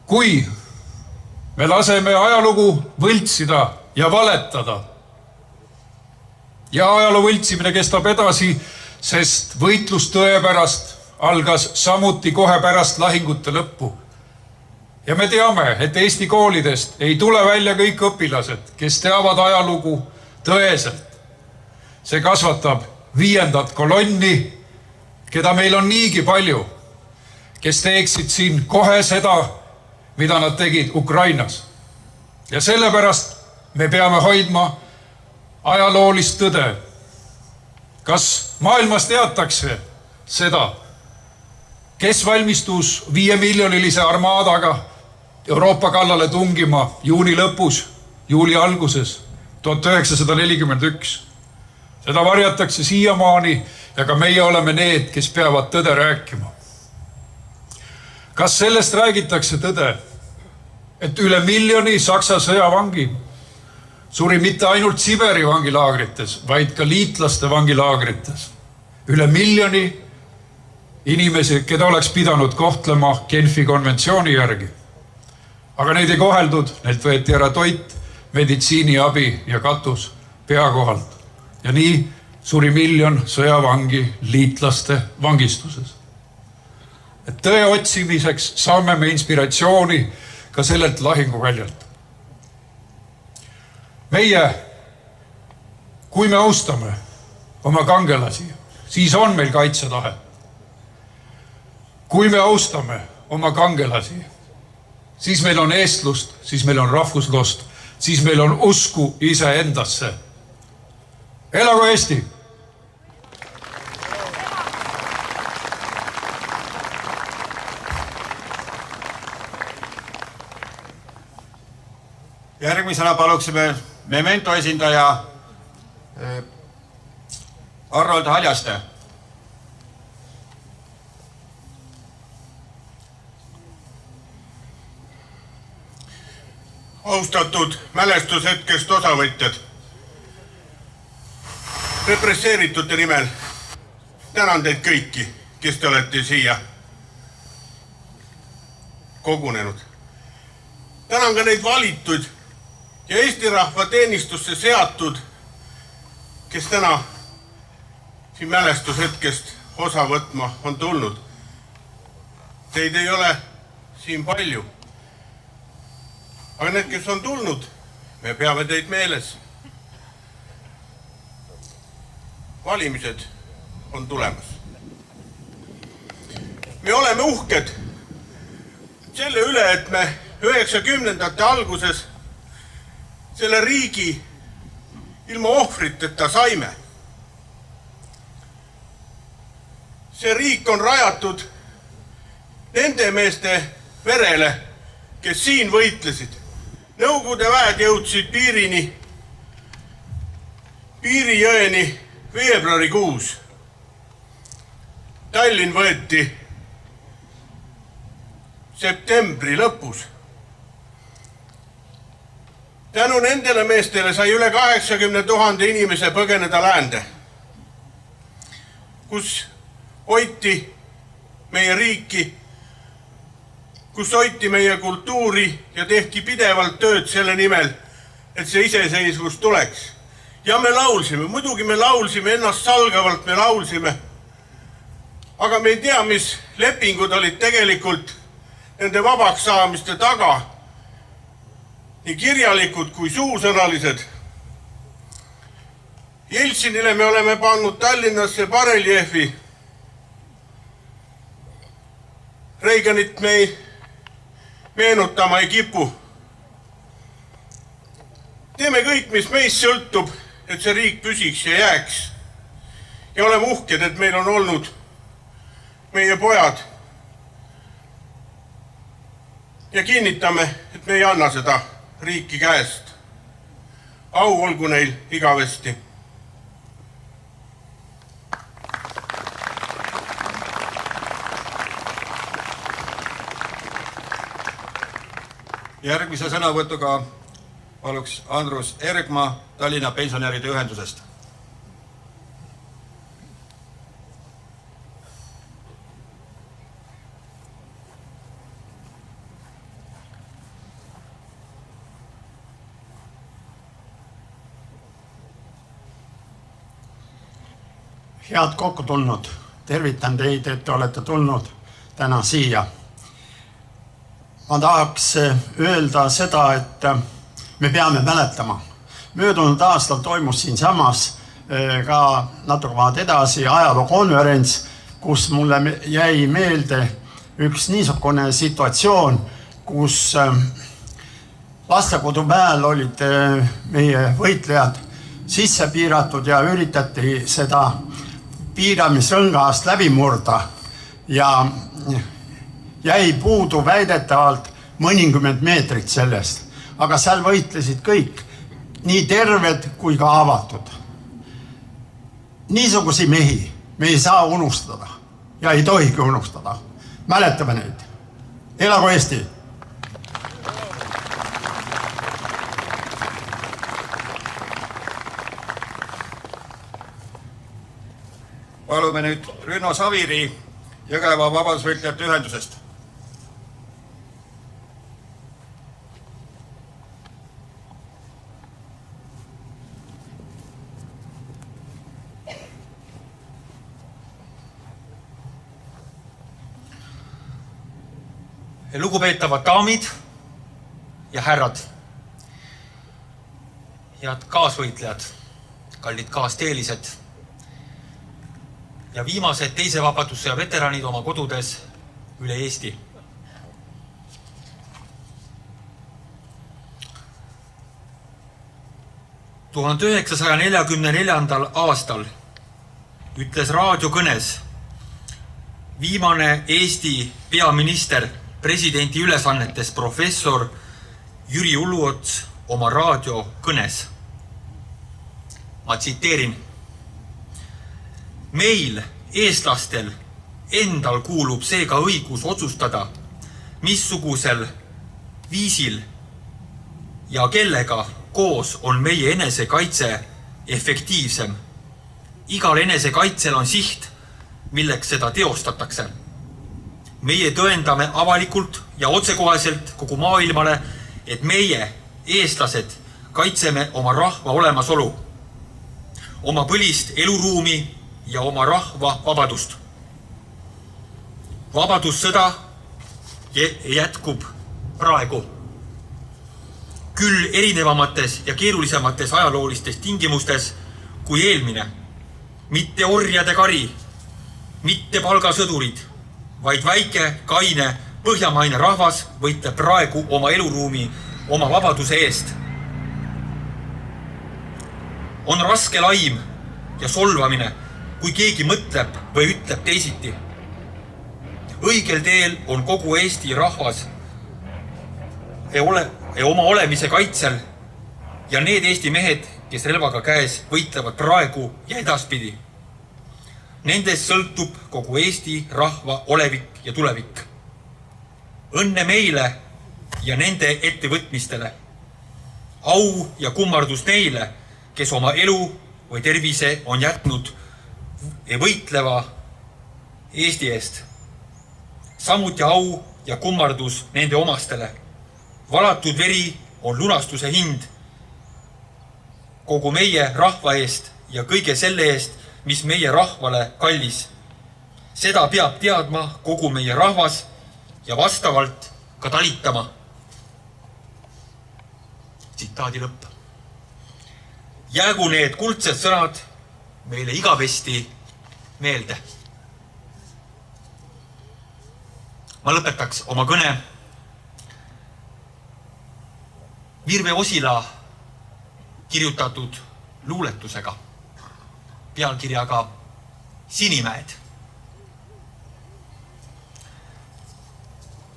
Kui me laseme ajalugu võltsida ja valetada, ja ajaloo võltsimine kestab edasi, sest võitlus tõe pärast algas samuti kohe pärast lahingute lõppu. Ja me teame, et Eesti koolidest ei tule välja kõik õpilased, kes teavad ajalugu tõeselt. See kasvatab 5. kolonni, keda meil on niigi palju, kes teeksid siin kohe seda, mida nad tegid Ukrainas. Ja sellepärast me peame hoidma ajaloolist tõde. Kas maailmas teatakse seda, kes valmistus 5-miljonilise armaadaga Euroopa kallale tungima juuni lõpus, juuli alguses 1941. Seda varjatakse siiamaani ja ka meie oleme need, kes peavad tõde rääkima. Kas sellest räägitakse tõde, et üle 1 miljoni Saksa sõjavangi suri mitte ainult Siberi vangilaagrites, vaid ka liitlaste vangilaagrites. Üle 1 miljoni inimesi, keda oleks pidanud kohtlema Genfi konventsiooni järgi. Aga neid ei koheldud, neilt võeti ära toit, meditsiiniabi ja katus pea kohalt. Ja nii suri 1 miljon sõjavangi liitlaste vangistuses. Et tõe otsimiseks saame me inspiratsiooni ka sellelt lahinguväljalt. Meie, kui me austame oma kangelasi, siis on meil kaitsetahe. Kui me austame oma kangelasi, siis meil on eestlust, siis meil on rahvuslust, siis meil on usku iseendasse. Elagu Eesti! Järgmisena paluksime Memento esindaja Arnold Haljaste. Austatud mälestushetkest osavõtjad, represseeritute nimel tänan teid kõiki, kes te olete siia kogunenud. Tänan ka neid valitud ja Eesti rahva teenistusse seatud, kes täna siin mälestushetkest osa võtma on tulnud. Teid ei ole siin palju. Aga need, kes on tulnud, me peame teid meeles. Valimised on tulemas. Me oleme uhked selle üle, et me 90ndate alguses selle riigi ilma ohvriteta saime. See riik on rajatud nende meeste verele, kes siin võitlesid. Nõukogude väed jõudsid Piirijõeni veebruarikuus. Tallinn võeti septembri lõpus. Tänu nendele meestele sai üle 80 000 inimese põgeneda läände, kus hoiti meie riiki, kus hoiti meie kultuuri ja tehti pidevalt tööd selle nimel, et see iseseisvus tuleks. Ja me laulsime, muidugi me laulsime, ennast salgavalt me laulsime, aga me ei tea, mis lepingud olid tegelikult nende vabaks saamiste taga, nii kirjalikud kui suusõnalised. Jeltsinile me oleme pannud Tallinnasse bareljeefi. Reaganit me meenutama ei kipu. Teeme kõik, mis meist sõltub, et see riik püsiks ja jääks. Ja oleme uhked, et meil on olnud meie pojad. Ja kinnitame, et me ei anna seda riiki käest. Au olgu neil igavesti. Järgmise sõnavõtuga paluks Andrus Ergma Tallinna pensionäride ühendusest. Head kokku tulnud. Tervitan teid, et te olete tulnud täna siia. Ma tahaks öelda seda, et me peame mäletama. Möödunud aastal toimus siin samas ka natuke maad edasi ajalookonverents, kus mulle jäi meelde üks niisugune situatsioon, kus lastekodumäel olid meie võitlejad sisse piiratud ja üritati seda piiramisrõngast läbi murda ja jäi puudu väidetavalt mõnikümmend meetrit sellest. Aga seal võitlesid kõik, nii terved kui ka avatud. Niisugusi mehi me ei saa unustada ja ei tohigi unustada. Mäletame neid. Elagu Eesti! Palume nüüd Rünno Saviri Jõgeva vabadusvõitlejate ühendusest. Lugupeetavad daamid ja härrad, head kaasvõitlejad, kallid kaasteelised ja viimased teise vabadussõja veteranid oma kodudes üle Eesti. ...1944. aastal ütles raadiokõnes viimane Eesti peaminister presidenti ülesannetes professor Jüri Uluots oma raadiokõnes. Ma tsiteerin. Meil, eestlastel, endal kuulub seega õigus otsustada, missugusel viisil ja kellega koos on meie enesekaitse efektiivsem. Igal enesekaitsel on siht, milleks seda teostatakse. Meie tõendame avalikult ja otsekoheselt kogu maailmale, et meie, eestlased, kaitseme oma rahva olemasolu, oma põlist eluruumi ja oma rahva vabadust. Vabadussõda jätkub praegu. Küll erinevamates ja keerulisemates ajaloolistes tingimustes kui eelmine. Mitte orjade kari, mitte palgasõdurid, vaid väike, kaine, põhjamaine rahvas võitleb praegu oma eluruumi, oma vabaduse eest. On raske laim ja solvamine, kui keegi mõtleb või ütleb teisiti. Õigel teel on kogu Eesti rahvas oma olemise kaitsel ja need Eesti mehed, kes relvaga käes võitlevad praegu ja edaspidi. Nendest sõltub kogu Eesti rahva olevik ja tulevik. Õnne meile ja nende ettevõtmistele. Au ja kummardus neile, kes oma elu või tervise on jätnud võitleva Eesti eest. Samuti au ja kummardus nende omastele. Valatud veri on lunastuse hind kogu meie rahva eest ja kõige selle eest, mis meie rahvale kallis. Seda peab teadma kogu meie rahvas ja vastavalt ka talitama. Tsitaadi lõpp. Jäägu need kuldsed sõnad meile igavesti meelde. Ma lõpetaks oma kõne Virve Osila kirjutatud luuletusega pealkirjaga Sinimäed.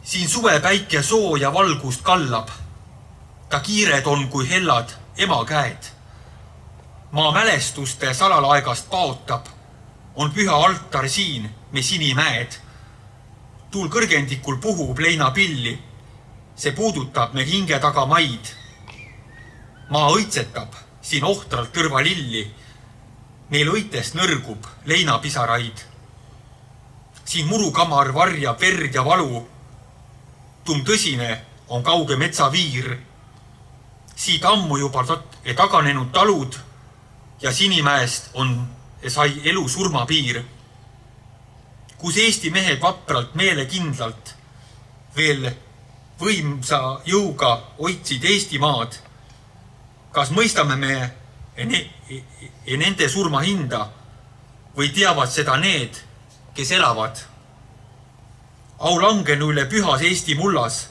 Siin suvepäike sooja valgust kallab. Ta kiired on kui hellad ema käed. Maa mälestuste salalaegast paotab. On püha altar siin me Sinimäed. Tuul kõrgendikul puhub leinapilli. See puudutab me hinge taga maid. Maa õitsetab siin ohtralt tõrvalilli. Meil õitest nõrgub leinapisaraid. Siin murukamar varjab verd ja valu. Tõsine on kauge metsaviir. Siit ammu juba taganenud talud ja Sinimäest sai elu surmapiir. Kus Eesti mehed vapralt meelekindlalt veel võimsa jõuga hoidsid Eesti maad. Kas mõistame me nende surma hinda või teavad seda need, kes elavad? Au langenu üle pühas Eesti mullas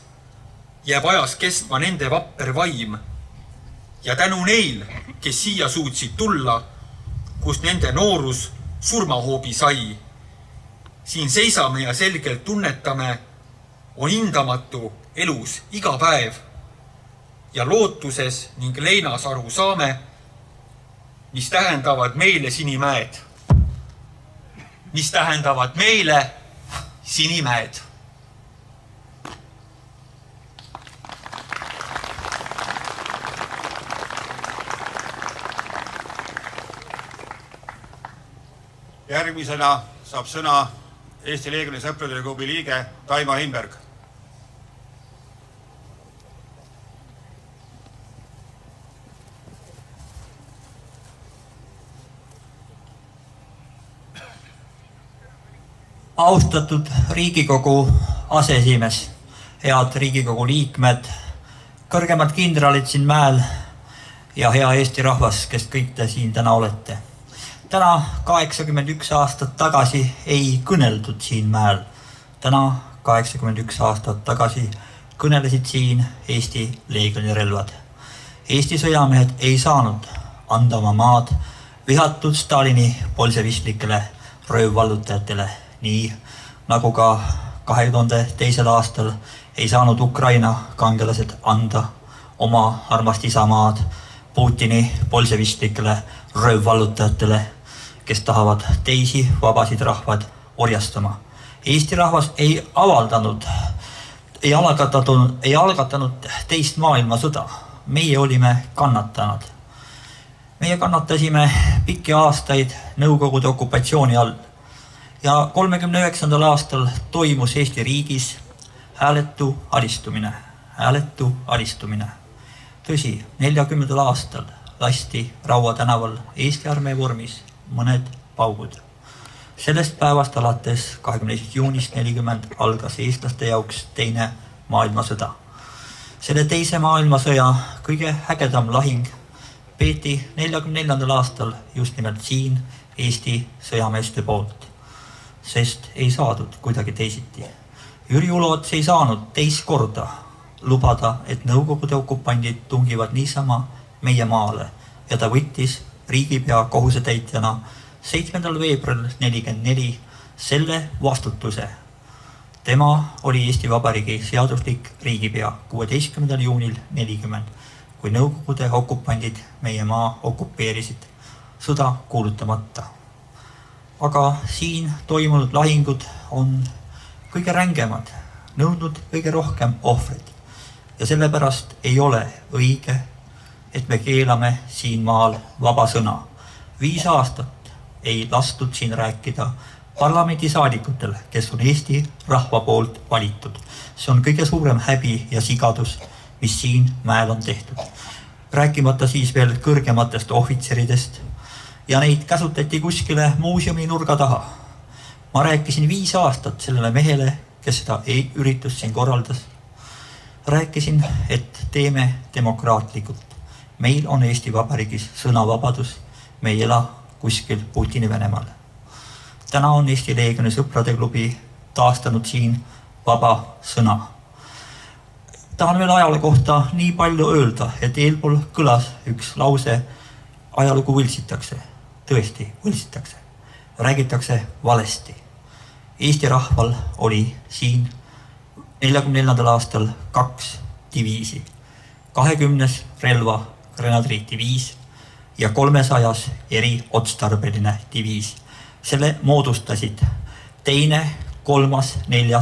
jääb ajas kestma nende vapper vaim ja tänu neil, kes siia suutsid tulla, kus nende noorus surmahoobi sai. Siin seisame ja selgelt tunnetame, on hindamatu elus iga päev ja lootuses ning leinas aru saame, mis tähendavad meile Sinimäed. Mis tähendavad meile Sinimäed. Järgmisena saab sõna Eesti Leegioni Sõprade Klubi liige Taimo Himberg. Austatud Riigikogu aseesimees, head Riigikogu liikmed, kõrgemad kindralid siin mäel ja hea Eesti rahvas, kes kõik te siin täna olete. Täna 81 aastat tagasi ei kõneldud siin mäel. Täna 81 aastat tagasi kõnelesid siin Eesti Leegioni relvad. Eesti sõjamehed ei saanud anda oma maad vihatud Stalini bolševistlikele röövvallutajatele, nii nagu ka 2002. aastal ei saanud Ukraina kangelased anda oma armast isamaad Putini bolševistlikele röövvallutajatele, kes tahavad teisi vabasid rahvad orjastama. Eesti rahvas ei algatanud teist maailmasõda. Meie olime kannatanud. Meie kannatasime pikki aastaid Nõukogude okupatsiooni all. Ja 39. aastal toimus Eesti riigis hääletu alistumine. Tõsi, 40. aastal lasti Raua tänaval Eesti armee vormis mõned paugud. Sellest päevast alates 21. juunist 40 algas eestlaste jaoks teine maailmasõda. Selle teise maailmasõja kõige ägedam lahing peeti 44. aastal just nimelt siin Eesti sõjameeste poolt, sest ei saadud kuidagi teisiti. Jüri Uluots ei saanud teist korda lubada, et Nõukogude okupandid tungivad niisama meie maale ja ta võttis riigipea kohusetäitjana 7. veebruaril 44 selle vastutuse Tema oli Eesti Vabariigi seaduslik riigipea 16. juunil 40, kui Nõukogude okupandid meie maa okupeerisid, sõda kuulutamata. Aga siin toimunud lahingud on kõige rängemad, nõudnud kõige rohkem ohvreid. Ja sellepärast ei ole õige, et me keelame siin maal vaba sõna. 5 aastat ei lastud siin rääkida parlamendisaadikutel, kes on Eesti rahva poolt valitud. See on kõige suurem häbi ja sigadus, mis siin mäel on tehtud. Rääkimata siis veel kõrgematest ohvitseridest ja neid käsutati kuskile muuseumi nurga taha. Ma rääkisin 5 aastat sellele mehele, kes seda üritust siin korraldas. Rääkisin, et teeme demokraatlikult. Meil on Eesti Vabariigis sõnavabadus, me ei ela kuskil Putini Venemaal. Täna on Eesti Leegioni sõprade klubi taastanud siin vaba sõna. Tahan veel ajaloo kohta nii palju öelda, et eelpool kõlas üks lause, ajalugu võltsitakse, tõesti võltsitakse, räägitakse valesti. Eesti rahval oli siin 44. aastal 2 diviisi, 20 relva grenadridiviis ja 300 eriotstarbeline diviis. Selle moodustasid 2., 3., 4.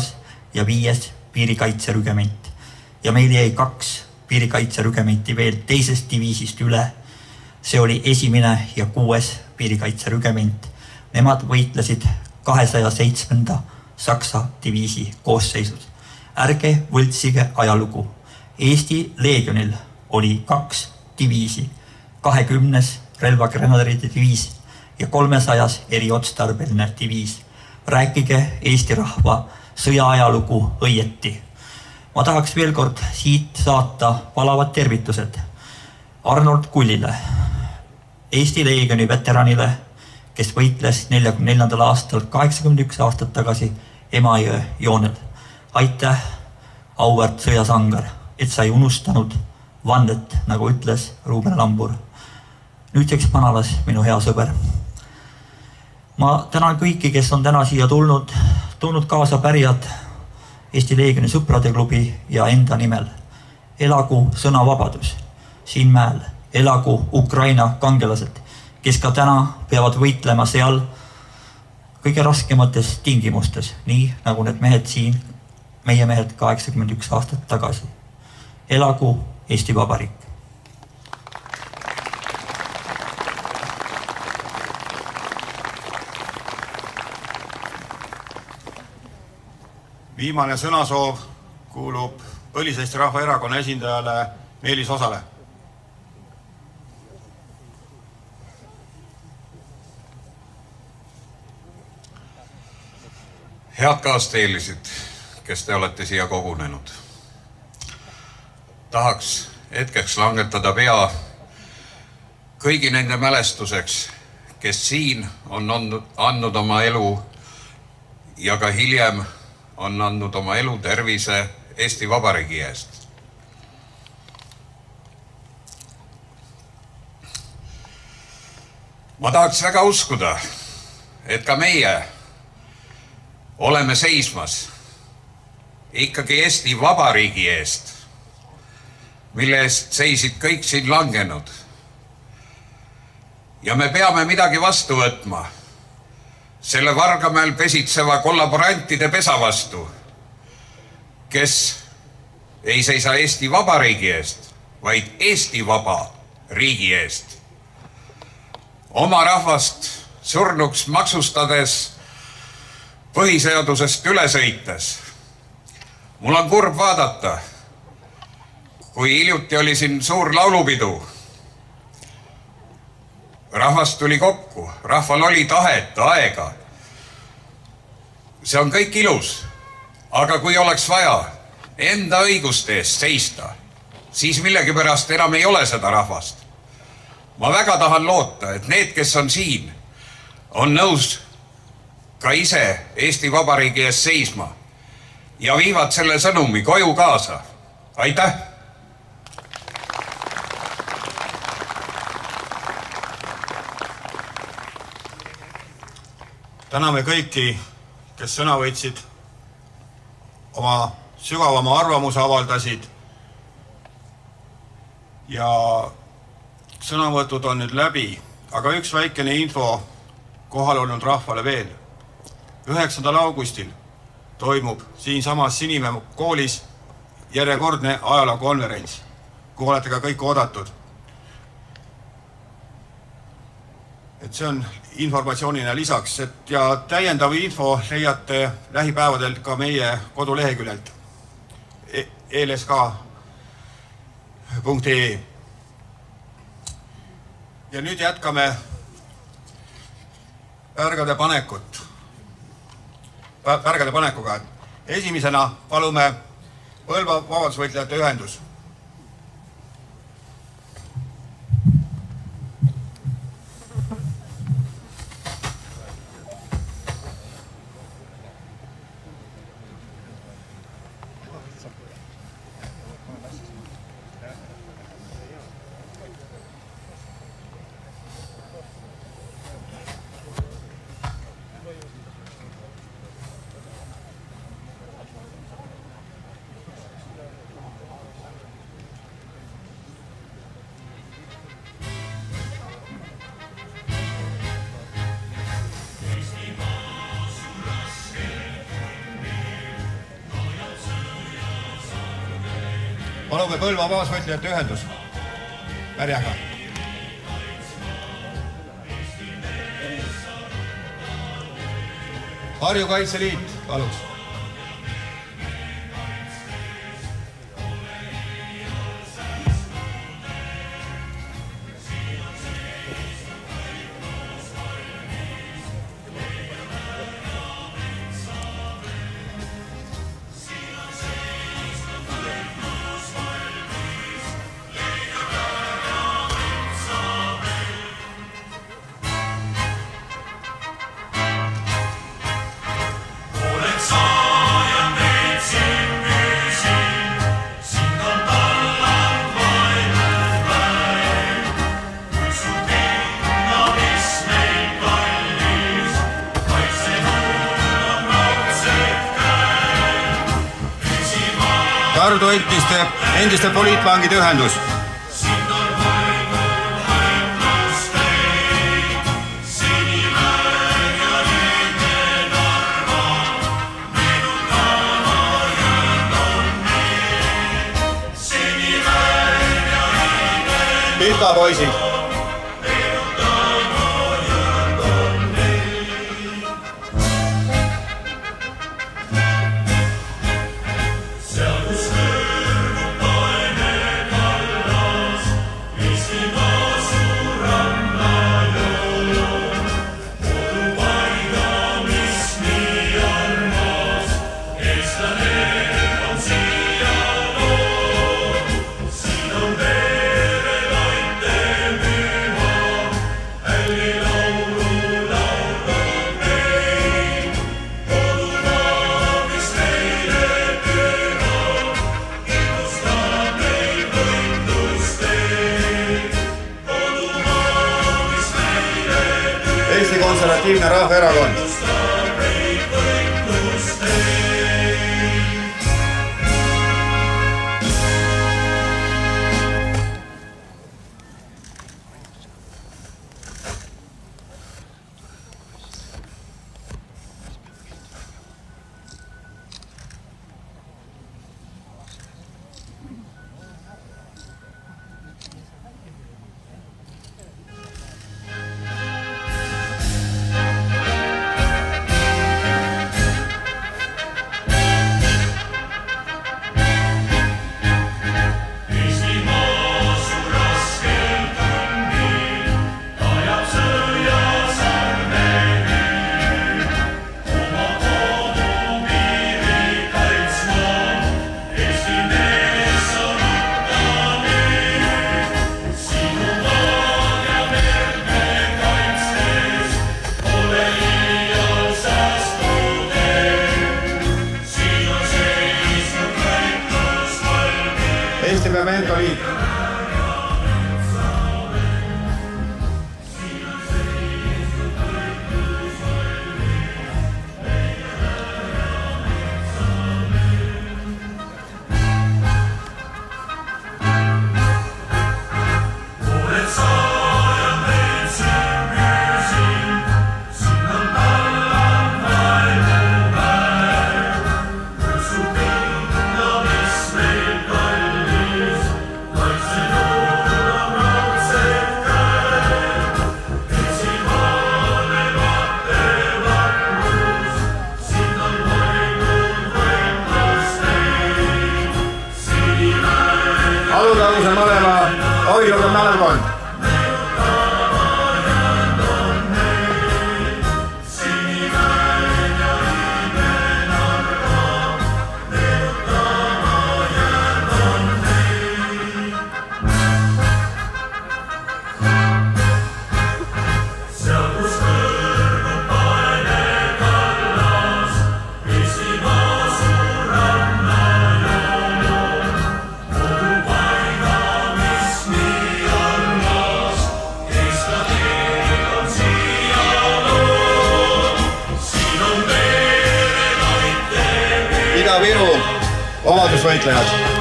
ja 5. piirikaitserügement. Ja meil jäi 2 piirikaitserügementi veel teisest diviisist üle. See oli 1. ja 6. piirikaitserügement. Nemad võitlesid 207. Saksa diviisi koosseisus. Ärge võltsige ajalugu. Eesti Leegionil oli 2 diviisi, 20. relvagrenadrite diviis ja 300 eriotstarbeline diviis. Rääkige Eesti rahva sõjaajalugu õieti. Ma tahaks veel kord siit saata palavad tervitused Arnold Kullile, Eesti Leegioni veteranile, kes võitles 44. aastal 81 aastat tagasi Emajõe joonel. Aitäh, auväärt sõjasangar, et sa ei unustanud vandet, nagu ütles Ruuben Lambur. Nüüdseks Manalas, minu hea sõber. Ma tänan kõiki, kes on täna siia tulnud kaasa pärijad Eesti Leegioni sõprade klubi ja enda nimel. Elagu sõnavabadus siin mäel, elagu Ukraina kangelased, kes ka täna peavad võitlema seal kõige raskemates tingimustes, nii nagu need mehed siin, meie mehed 81 aastat tagasi. Elagu Eesti Vabariik! Viimane sõnasoov kuulub Põlis-Eesti Rahvaerakonna esindajale Meelis Osale. Head kaasteelised, kes te olete siia kogunenud. Tahaks hetkeks langetada pea kõigi nende mälestuseks, kes siin on andnud oma elu ja ka hiljem on andnud oma elu tervise Eesti Vabariigi eest. Ma tahaks väga uskuda, et ka meie oleme seismas ikkagi Eesti Vabariigi eest, mille eest seisid kõik siin langenud. Ja me peame midagi vastu võtma selle Vargamäel pesitseva kollaborantide pesa vastu, kes ei seisa Eesti Vabariigi eest, vaid Eesti vaba riigi eest. Oma rahvast surnuks maksustades, põhiseadusest üle sõites. Mul on kurb vaadata, kui hiljuti oli siin suur laulupidu. Rahvas tuli kokku, rahval oli tahet, aega. See on kõik ilus, aga kui oleks vaja enda õiguste eest seista, siis millegipärast enam ei ole seda rahvast. Ma väga tahan loota, et need, kes on siin, on nõus ka ise Eesti Vabariigi ees seisma ja viivad selle sõnumi koju kaasa. Aitäh! Täname kõiki, kes sõna võtsid. oma sügavama arvamuse avaldasid ja sõnavõtud on nüüd läbi, aga üks väikene info kohal olnud rahvale veel. 9. augustil toimub siinsamas Sinimäe koolis järjekordne ajalookonverents, kuhu olete ka kõik oodatud. Et see on informatsioonina lisaks ja täiendav info leiate lähipäevadel ka meie koduleheküljelt elsk.ee. Ja nüüd jätkame pärgade panekuga. Esimesena palume Põlva vabadusvõitlejate ühendus. Palume Põlva vabadusvõitlejate ühendus Märjaga. Harju Kaitseliit, paluks. Tartu endiste poliitvangide ühendus. Pikapoisid. Eesti Konservatiivne Rahvaerakond. Eesti Memento Liit. vabadusvõitlejad.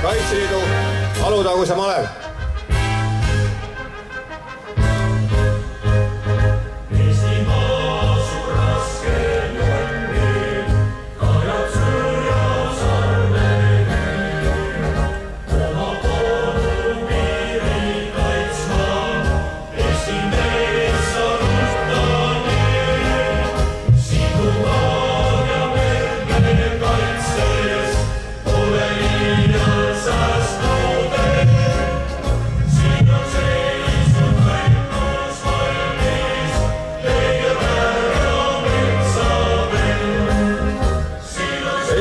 Kaitseliidu Alutaguse malev.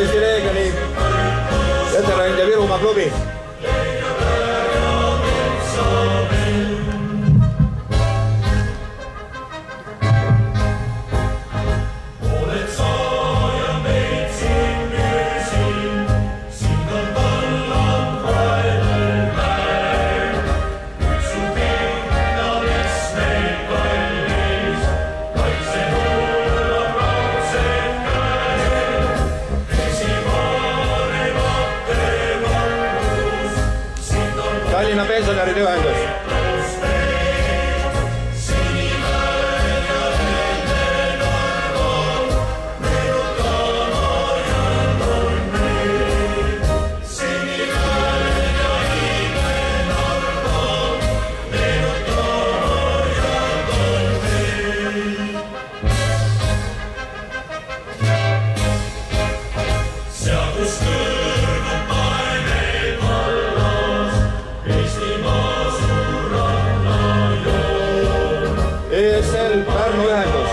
Eesti Leegioni veteranid ja Virumaa klubi. Tallinna pensionäride ühendus. ESL Pärnu ühendus.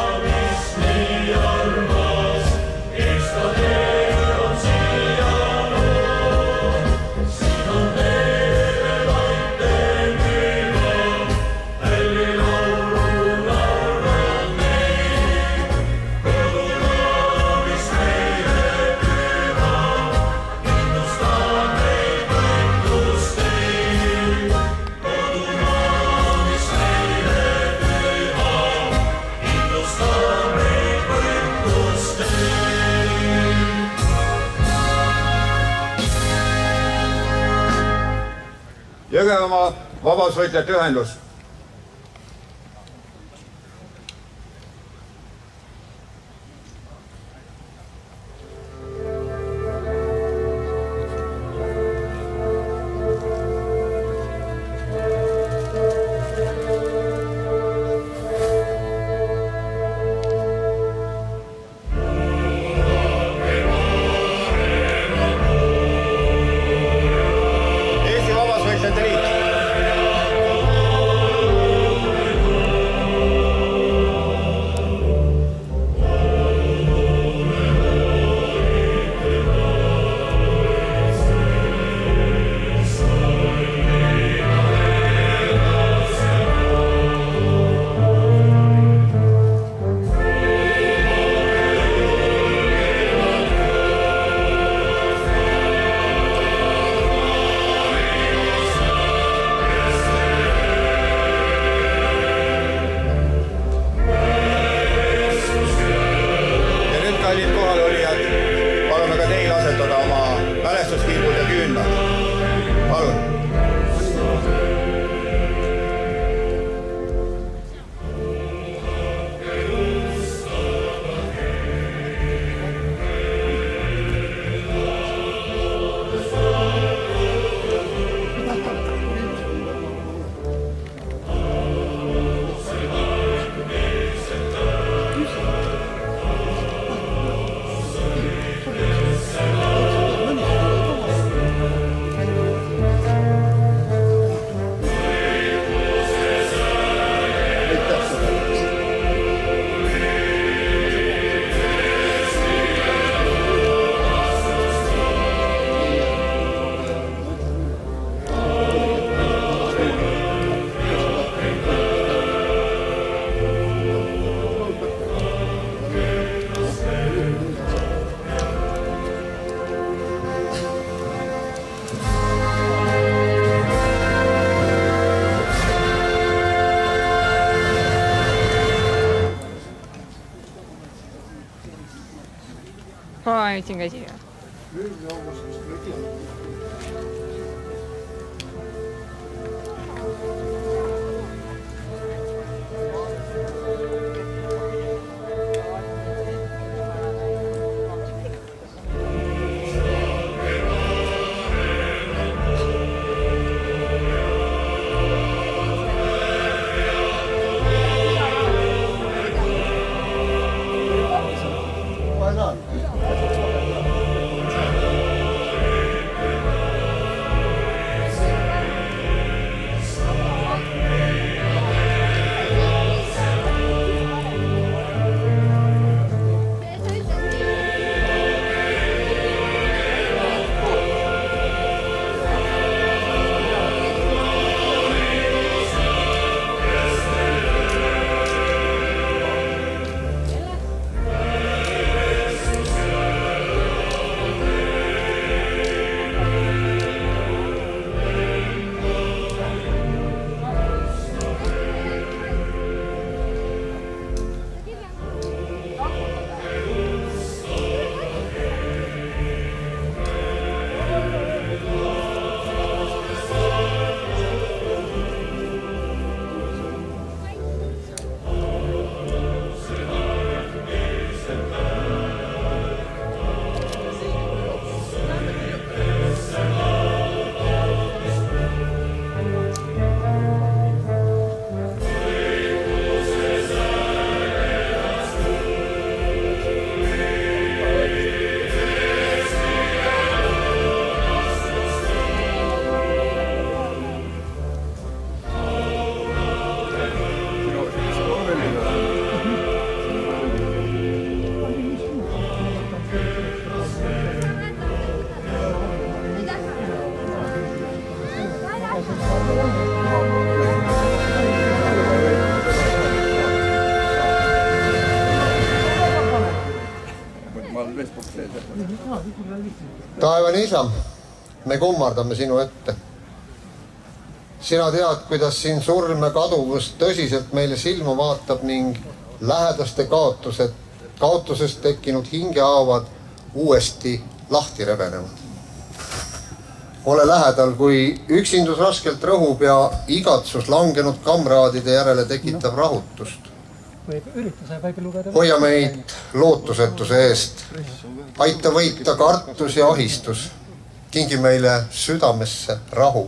Jõgevamaa vabadusvõitlejate ühendus. Eesti Vabadusvõitlejate Liit. Kallid kohalolijad, palume ka teil asetada oma mälestuskingud ja küünlad. Palun. võtsin ka siia. Taevane isa, me kummardame sinu ette. Sina tead, kuidas siin surm ja kaduvus tõsiselt meile silma vaatab ning lähedaste kaotusest tekkinud hingehaavad uuesti lahti rebenevad. Ole lähedal, kui üksindus raskelt rõhub ja igatsus langenud kamraadide järele tekitab rahutust. Hoia meid lootusetuse eest. Aita võita kartus ja ahistus. Kingi meile südamesse rahu.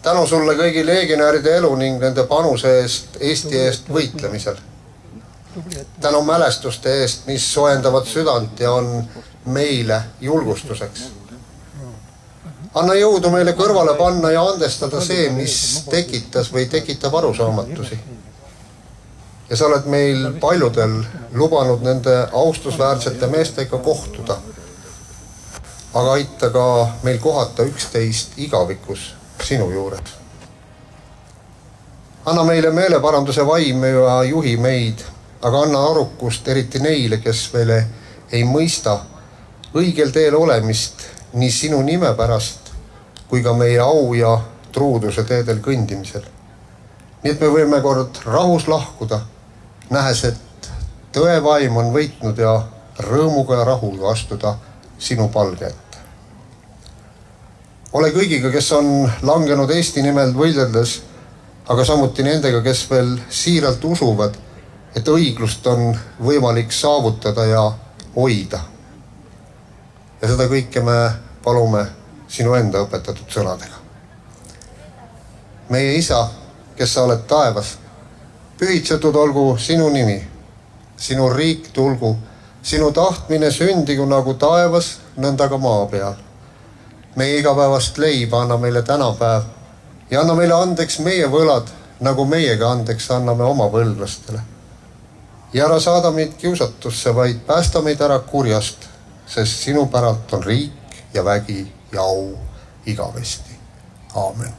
Tänu sulle kõigi legionäride elu ning nende panuse eest Eesti eest võitlemisel. Tänu mälestuste eest, mis soendavad südant ja on meile julgustuseks. Anna jõudu meile kõrvale panna ja andestada see, mis tekitas või tekitab arusaamatusi. Ja sa oled meil paljudel lubanud nende austusväärsete meestega kohtuda. Aga aita ka meil kohata üksteist igavikus sinu juured. Anna meile meeleparanduse vaime ja juhi meid, aga anna arukust eriti neile, kes veel ei mõista õigel teel olemist nii sinu nime pärast kui ka meie au ja truuduse teedel kõndimisel. Nii et me võime kord rahus lahkuda, nähes, et tõe vaim on võitnud ja rõõmuga ja rahuga astuda sinu palge ette. Ole kõigiga, kes on langenud Eesti nimel võideldes, aga samuti nendega, kes veel siiralt usuvad, et õiglust on võimalik saavutada ja hoida. Ja seda kõike me palume sinu enda õpetatud sõnadega. Meie isa, kes sa oled taevas, pühitsetud olgu sinu nimi, sinu riik tulgu, sinu tahtmine sündigu nagu taevas, nõnda ka maa peal. Meie igapäevast leiba anna meile tänapäev ja anna meile andeks meie võlad, nagu meiega andeks anname oma võlglastele. Ja ära saada meid kiusatusse, vaid päästa meid ära kurjast, sest sinu päralt on riik ja vägi ja au igavesti. Aamen.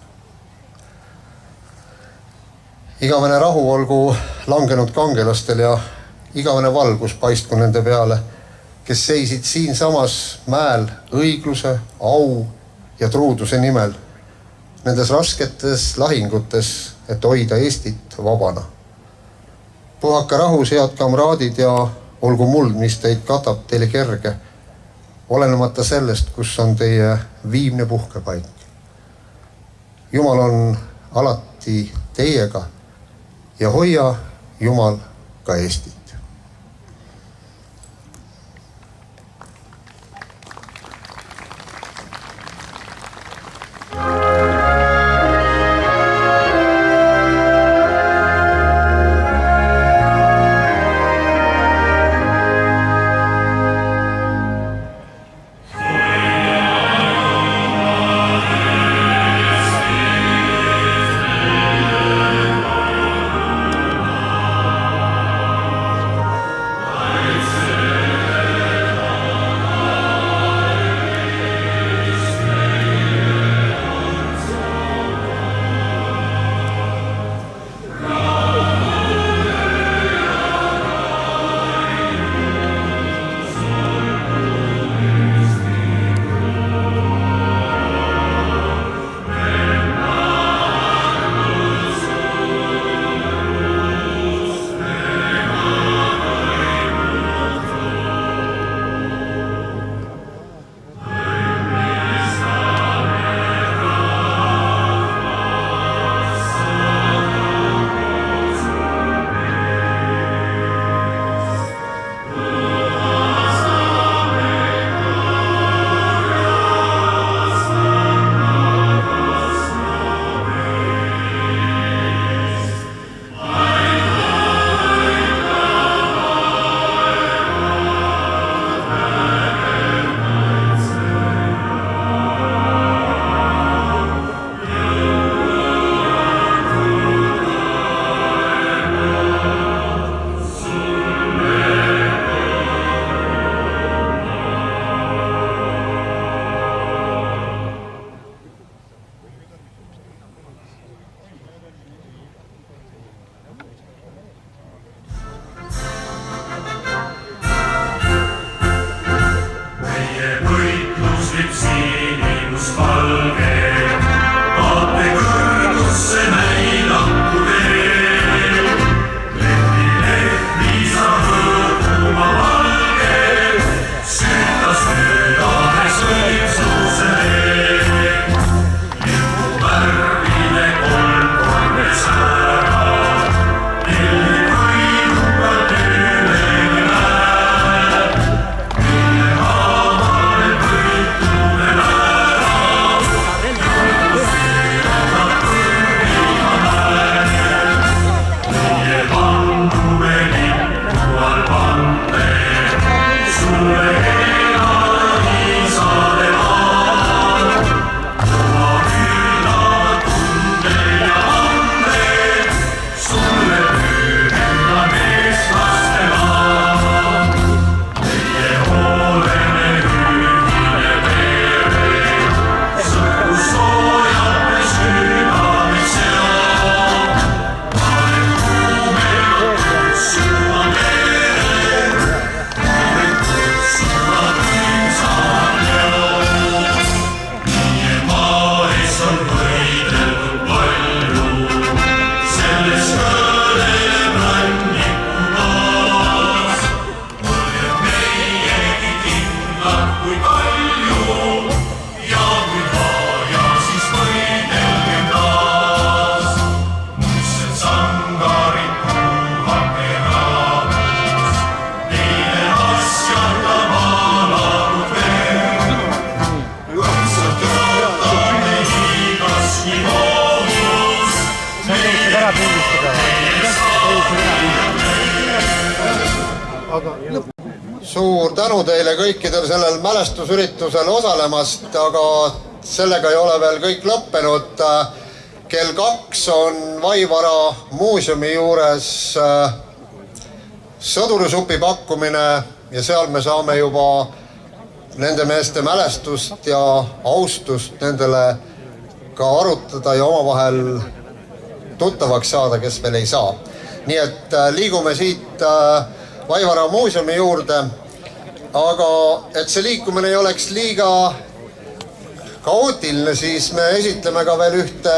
Igavene rahu olgu langenud kangelastel ja igavene valgus paistku nende peale, kes seisid siin samas mäel õigluse, au ja truuduse nimel, nendes rasketes lahingutes, et hoida Eestit vabana. Puhake rahus, head kamraadid, ja olgu muld, mis teid katab, teile kerge, olenemata sellest, kus on teie viimne puhkepaik. Jumal on alati teiega ja hoia Jumal ka Eestit. Suur tänu teile kõikidel sellel mälestusüritusel osalemast, aga sellega ei ole veel kõik lõppenud. Kell 2 on Vaivara muuseumi juures sõdurisupi pakkumine ja seal me saame juba nende meeste mälestust ja austust nendele ka arutada ja omavahel tuttavaks saada, kes veel ei saa. Nii et liigume siit Vaivara muuseumi juurde, aga et see liikumine ei oleks liiga kaootiline, siis me esitleme ka veel ühte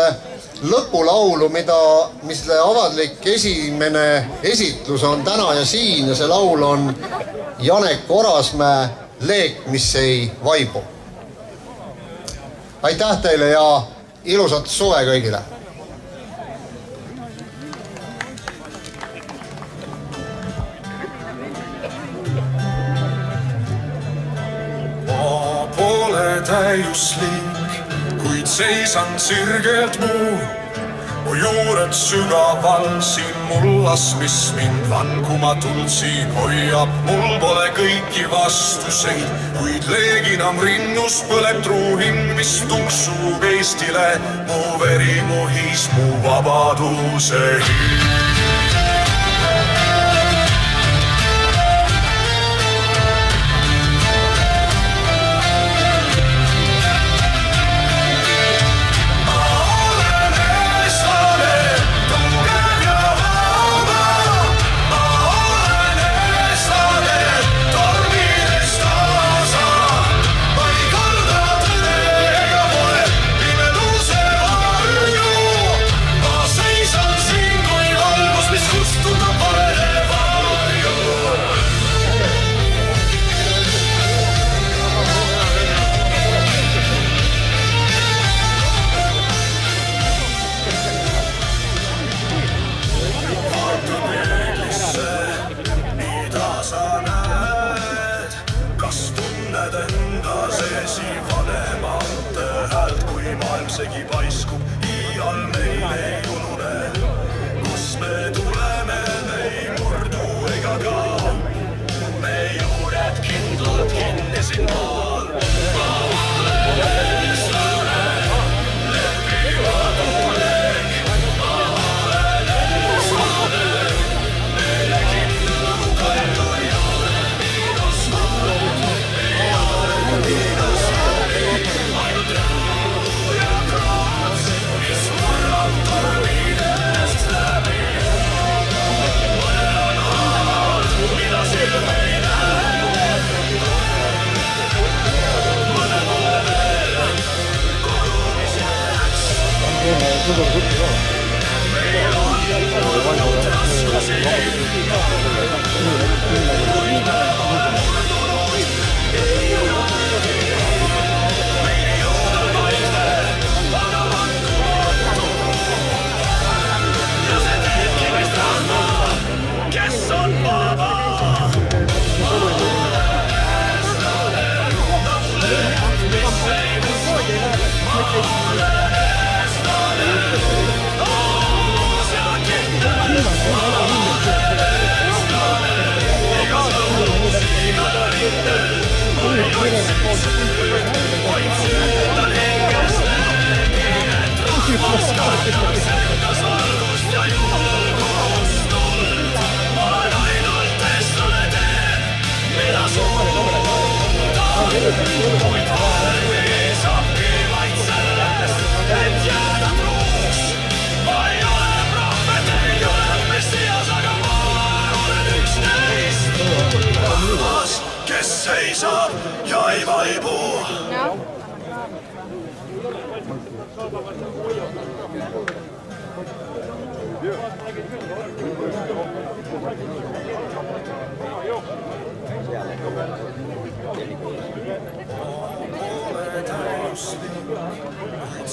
lõpulaulu, mille avalik esimene esitlus on täna ja siin ja see laul on Janek Orasmäe Leek, mis ei vaibu. Aitäh teile ja ilusat suve kõigile! Ma pole täiuslik, kuid seisan sirgelt muu. Mu juured sügaval siin mullas, mis mind vankumatult siin hoiab. Mul pole kõiki vastuseid, kuid leeginam rinnus põleb truu hing, mis tuksub Eestile. Mu veri, mu his, mu vabaduse hing.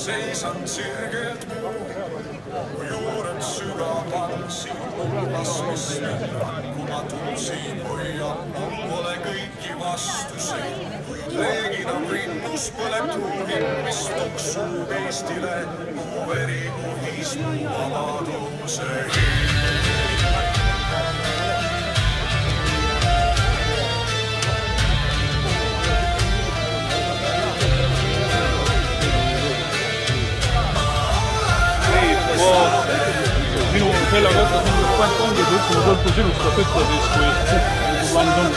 Seisan sirgelt muu, mu juured sügaval siin mullas, mis mind vankumatult siin hoiab. Mul pole kõiki vastuseid, kuid leeginam rinnus põleb truuhin, mis tuksub Eestile. Mu veri, mu his, mu vabaduse hing. Minu selle kohta minu point ongi, et ütleme sõltu sinust, kas ütle siis, kui plaanid on.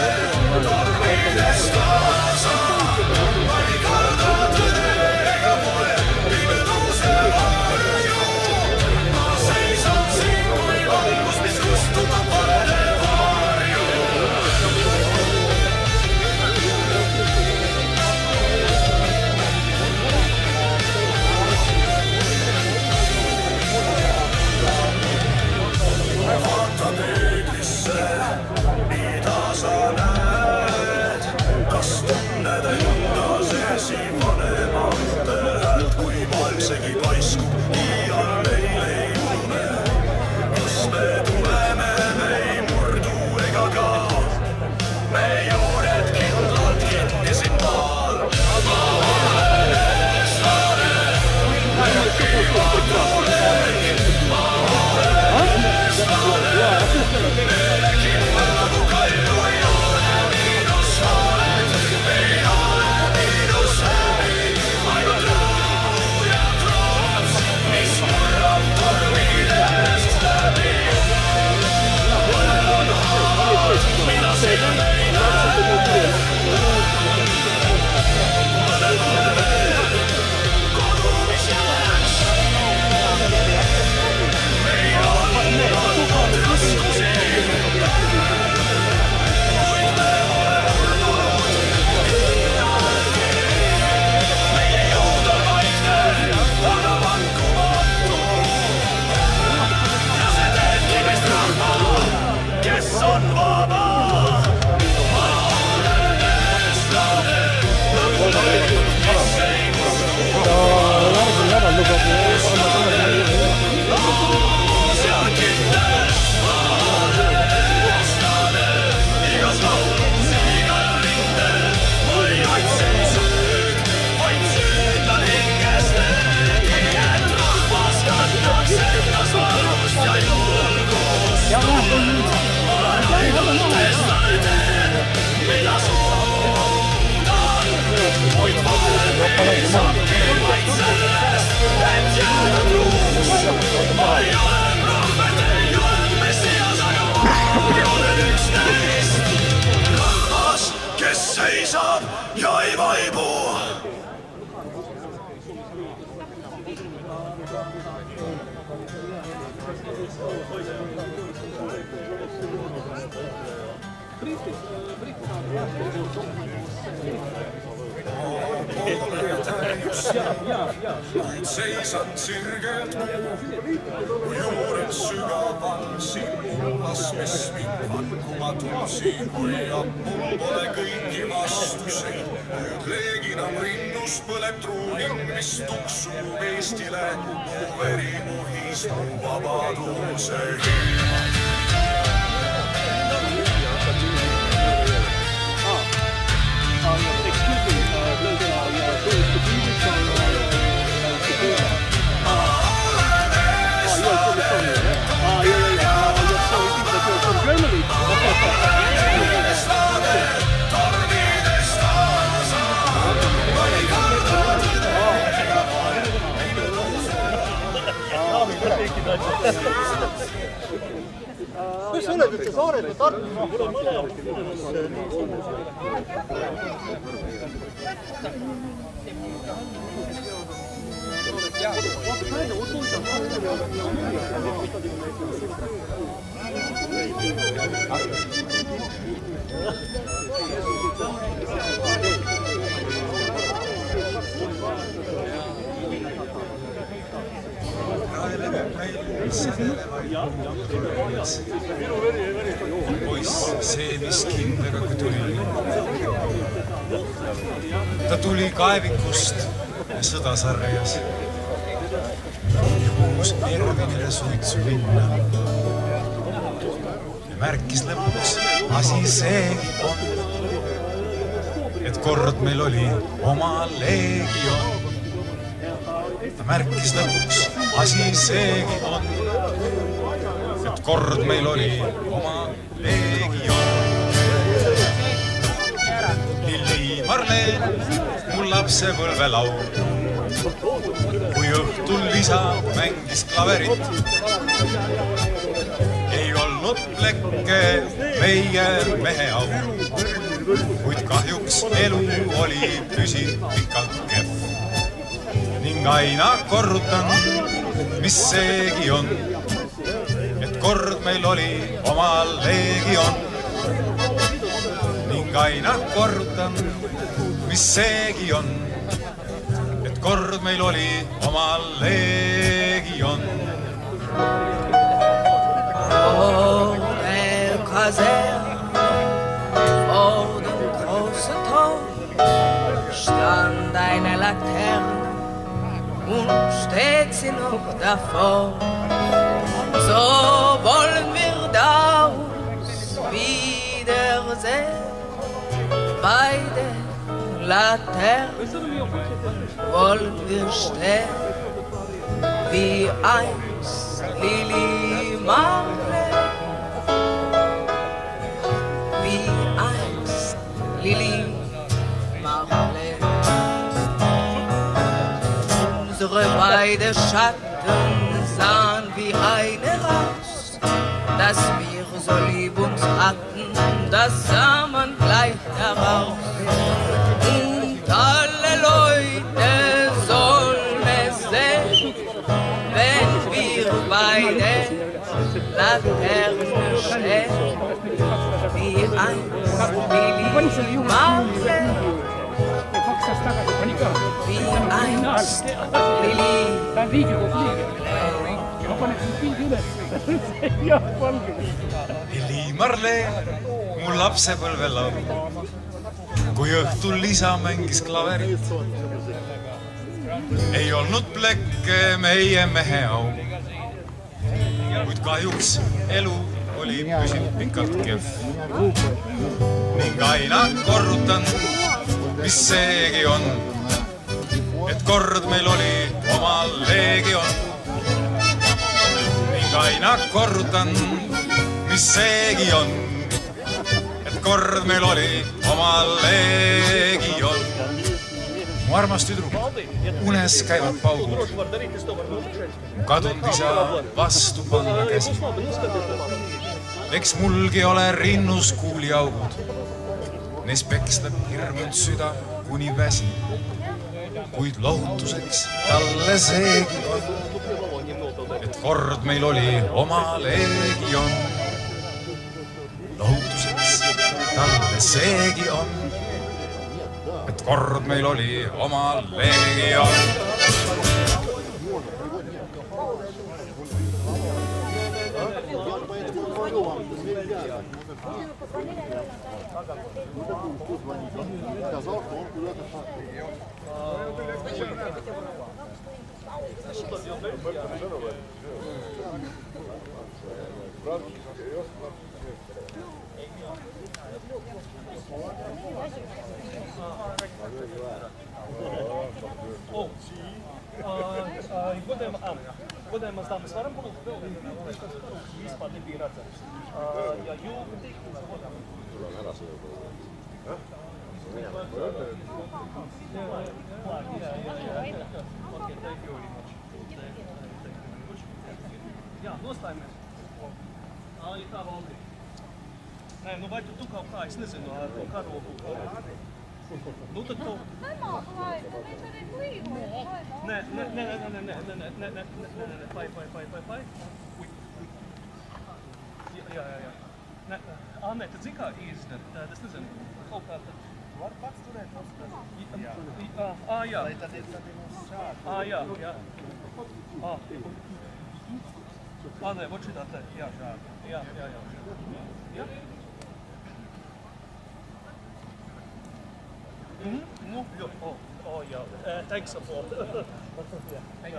tagasi vanemate häält, kui maailmsegi paiskub, iial meil ei une. Kas me tuleme, me ei murdu ega kao, me juured kindlalt kinni siin maal. Ma olen eestlane, õppiva tulevikud, ma olen eestlane, meile kindla nagu kalju ei ole miinus oled, ei ole miinus häbi, ainult rõõmu ja trots, mis murrab tormidest läbi. Mõnel on haavad, mida silm ei näe, mõnel on veel kodu, mis jääks. Meil on olnud raskusi, kuid me pole murdunud iialgi. Meie jõud on vaikne, aga vankumatu. Ja see teebki meist rahva, kes on vaba. Ma olen eestlane, lõpulikult, kes ei murdu. Loos ja kindel, ma olen eestlane, igas laulus, igal rindel. Ma ei otsi sõid, vaid süütan hinges leegi, et rahvas kandaks endas valust ja julgust. Ma olen eestlane teen, mida suudan, muid valemi saabki vaid sellest, et jääda truuks. Ma ei ole prohvet, ei ole messias, aga ma olen üks neist. Rahvas, kes seisab ja ei vaibu. Kuid seisan sirgelt kui juured sügaval siin mullas, mis mind vankuma tulsin hoiab. Mul pole kõiki vastuseid, nüüd leeginam rinnus põleb truuhing, mis tuksub Eestile. Mu veri muhis mu vabaduse hind. Kus sa oled üldse Saared või Tartus? Mul on mõlemad. Poiss, see mis kindlega tuli. Ta tuli kaevikust ja sõda sarjas. Juhus Ervinile suitsu minna. Ja märkis lõpuks asi seegi on, et kord meil oli oma leegion. Ta märkis lõpuks asi seegi on, et kord meil oli oma leegion. Lilli Marleen, mul lapsepõlve laul, kui õhtul isa mängis klaverit. Ei olnud plekke meie mehe au, kuid kahjuks elu oli püsiv pikalt kehv. Ning aina korrutan, mis seegi on, et kord meil oli oma leegion. Ning aina korrutan, mis seegi on, et kord meil oli oma leegion. stand eine Laterne und steht sie noch davor. So wollen wir da uns wiedersehen. Beide Laternen wollen wir stehen, wie einst Lili Marleen, wie einst Lili Marleen. Unsere beide Schatten sahen wie eine aus, dass wir so lieb uns hatten, das sah man gleich daraus. Und alle Leute sollen es sehen, wenn wir beide Laternen stehen, wie einst Lili Marleen, wie einst Lili Lili Marleen, mu lapsepõlve laul, kui õhtul isa mängis klaverit. Ei olnud plekke meie mehe au, kuid kahjuks elu oli püsinud pikalt kehv. Ning aina korrutan, mis seegi on, et kord meil oli oma leegion. Ning aina korrutan, mis seegi on, et kord meil oli oma leegion. Mu armas tüdruk, unes käivad paugud, mu kadunud isa vastu panna käsi. Eks mulgi ole rinnus kuuliaugud, neis peksleb hirmunud süda kuni väsi, kuid lohutuseks talle seegi on, et kord meil oli oma leegion. Lohutuseks talle seegi on, et kord meil oli oma leegion. Godējumās dāmas, varam palūgt vēl vispār nebija redzams. Ja jūga tīkums vodām. Jā, nostājamies. Ja tā valdi. Nē, nu vai tu kaut kā, es nezinu, ar to karogu. Nu tad to... Nē, pai. Jā. Nē, tad zin kā izdara, es nezinu, kaut kā tad... Var pats turēt nostāt? Jā. Lai tad ir šādi. Jā. Nē, vot šitā te, jā. Jā. Nu, jā. Thanks support. Ma ei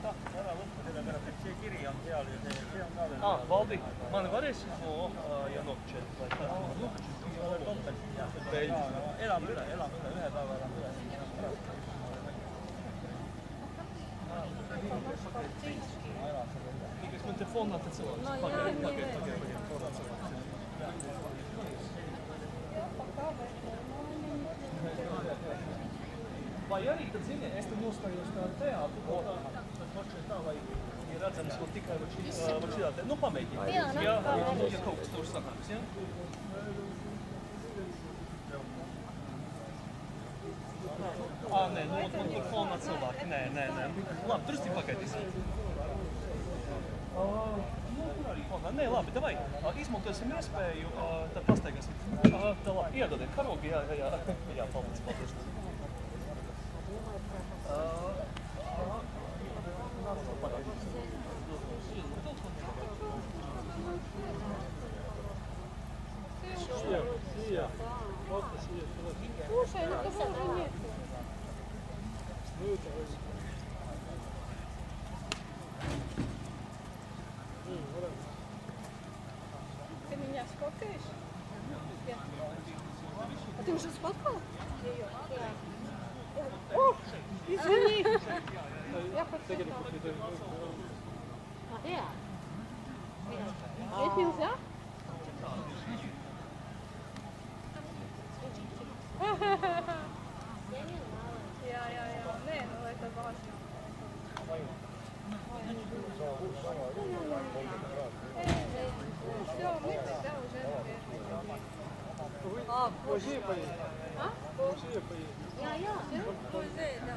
tahtnud ära lõppu, sellepärast, et see kiri on seal ja see on ka veel. Valdi, ma olen vares ja nokčet. Elame üle, ühe päeva elame üle. Kas mõte fonnat, et see on? Pagē. Vai arī, tad zini, es te nostājos tā teātru, tad mačē tā, vai ir redzams, ko tikai var šitā te, nu pamēģināt. Ja kaut kas tur sanāks, ja? Nē, nu, man tur fonā cilvēki, nē. Labi, drusci pagaidīsim. Nu, tur arī fonā, nē, labi, davai, izmantosim iespēju, tad pastaigāsim. Tā labi, iedodiet karogi, jā, paldies. Sia, kohta siia. Слушай, ну кого уже нет? Ты меня сфоткаешь? А ты уже сфоткал ее? Да. О, извини. Я подсветала. А, это нельзя? Не, ну это важно. Все, мы тогда уже наверное. А, позже поедем. А? Позже поедем. Позже, да.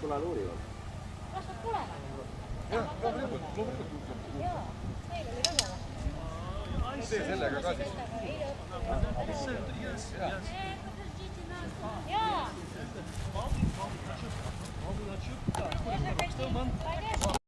Tulevad uurivad. Kas nad tulevad? Jah, loomulikult. Jaa, meil oli väga vaja. Tee sellega ka siis. Jaa.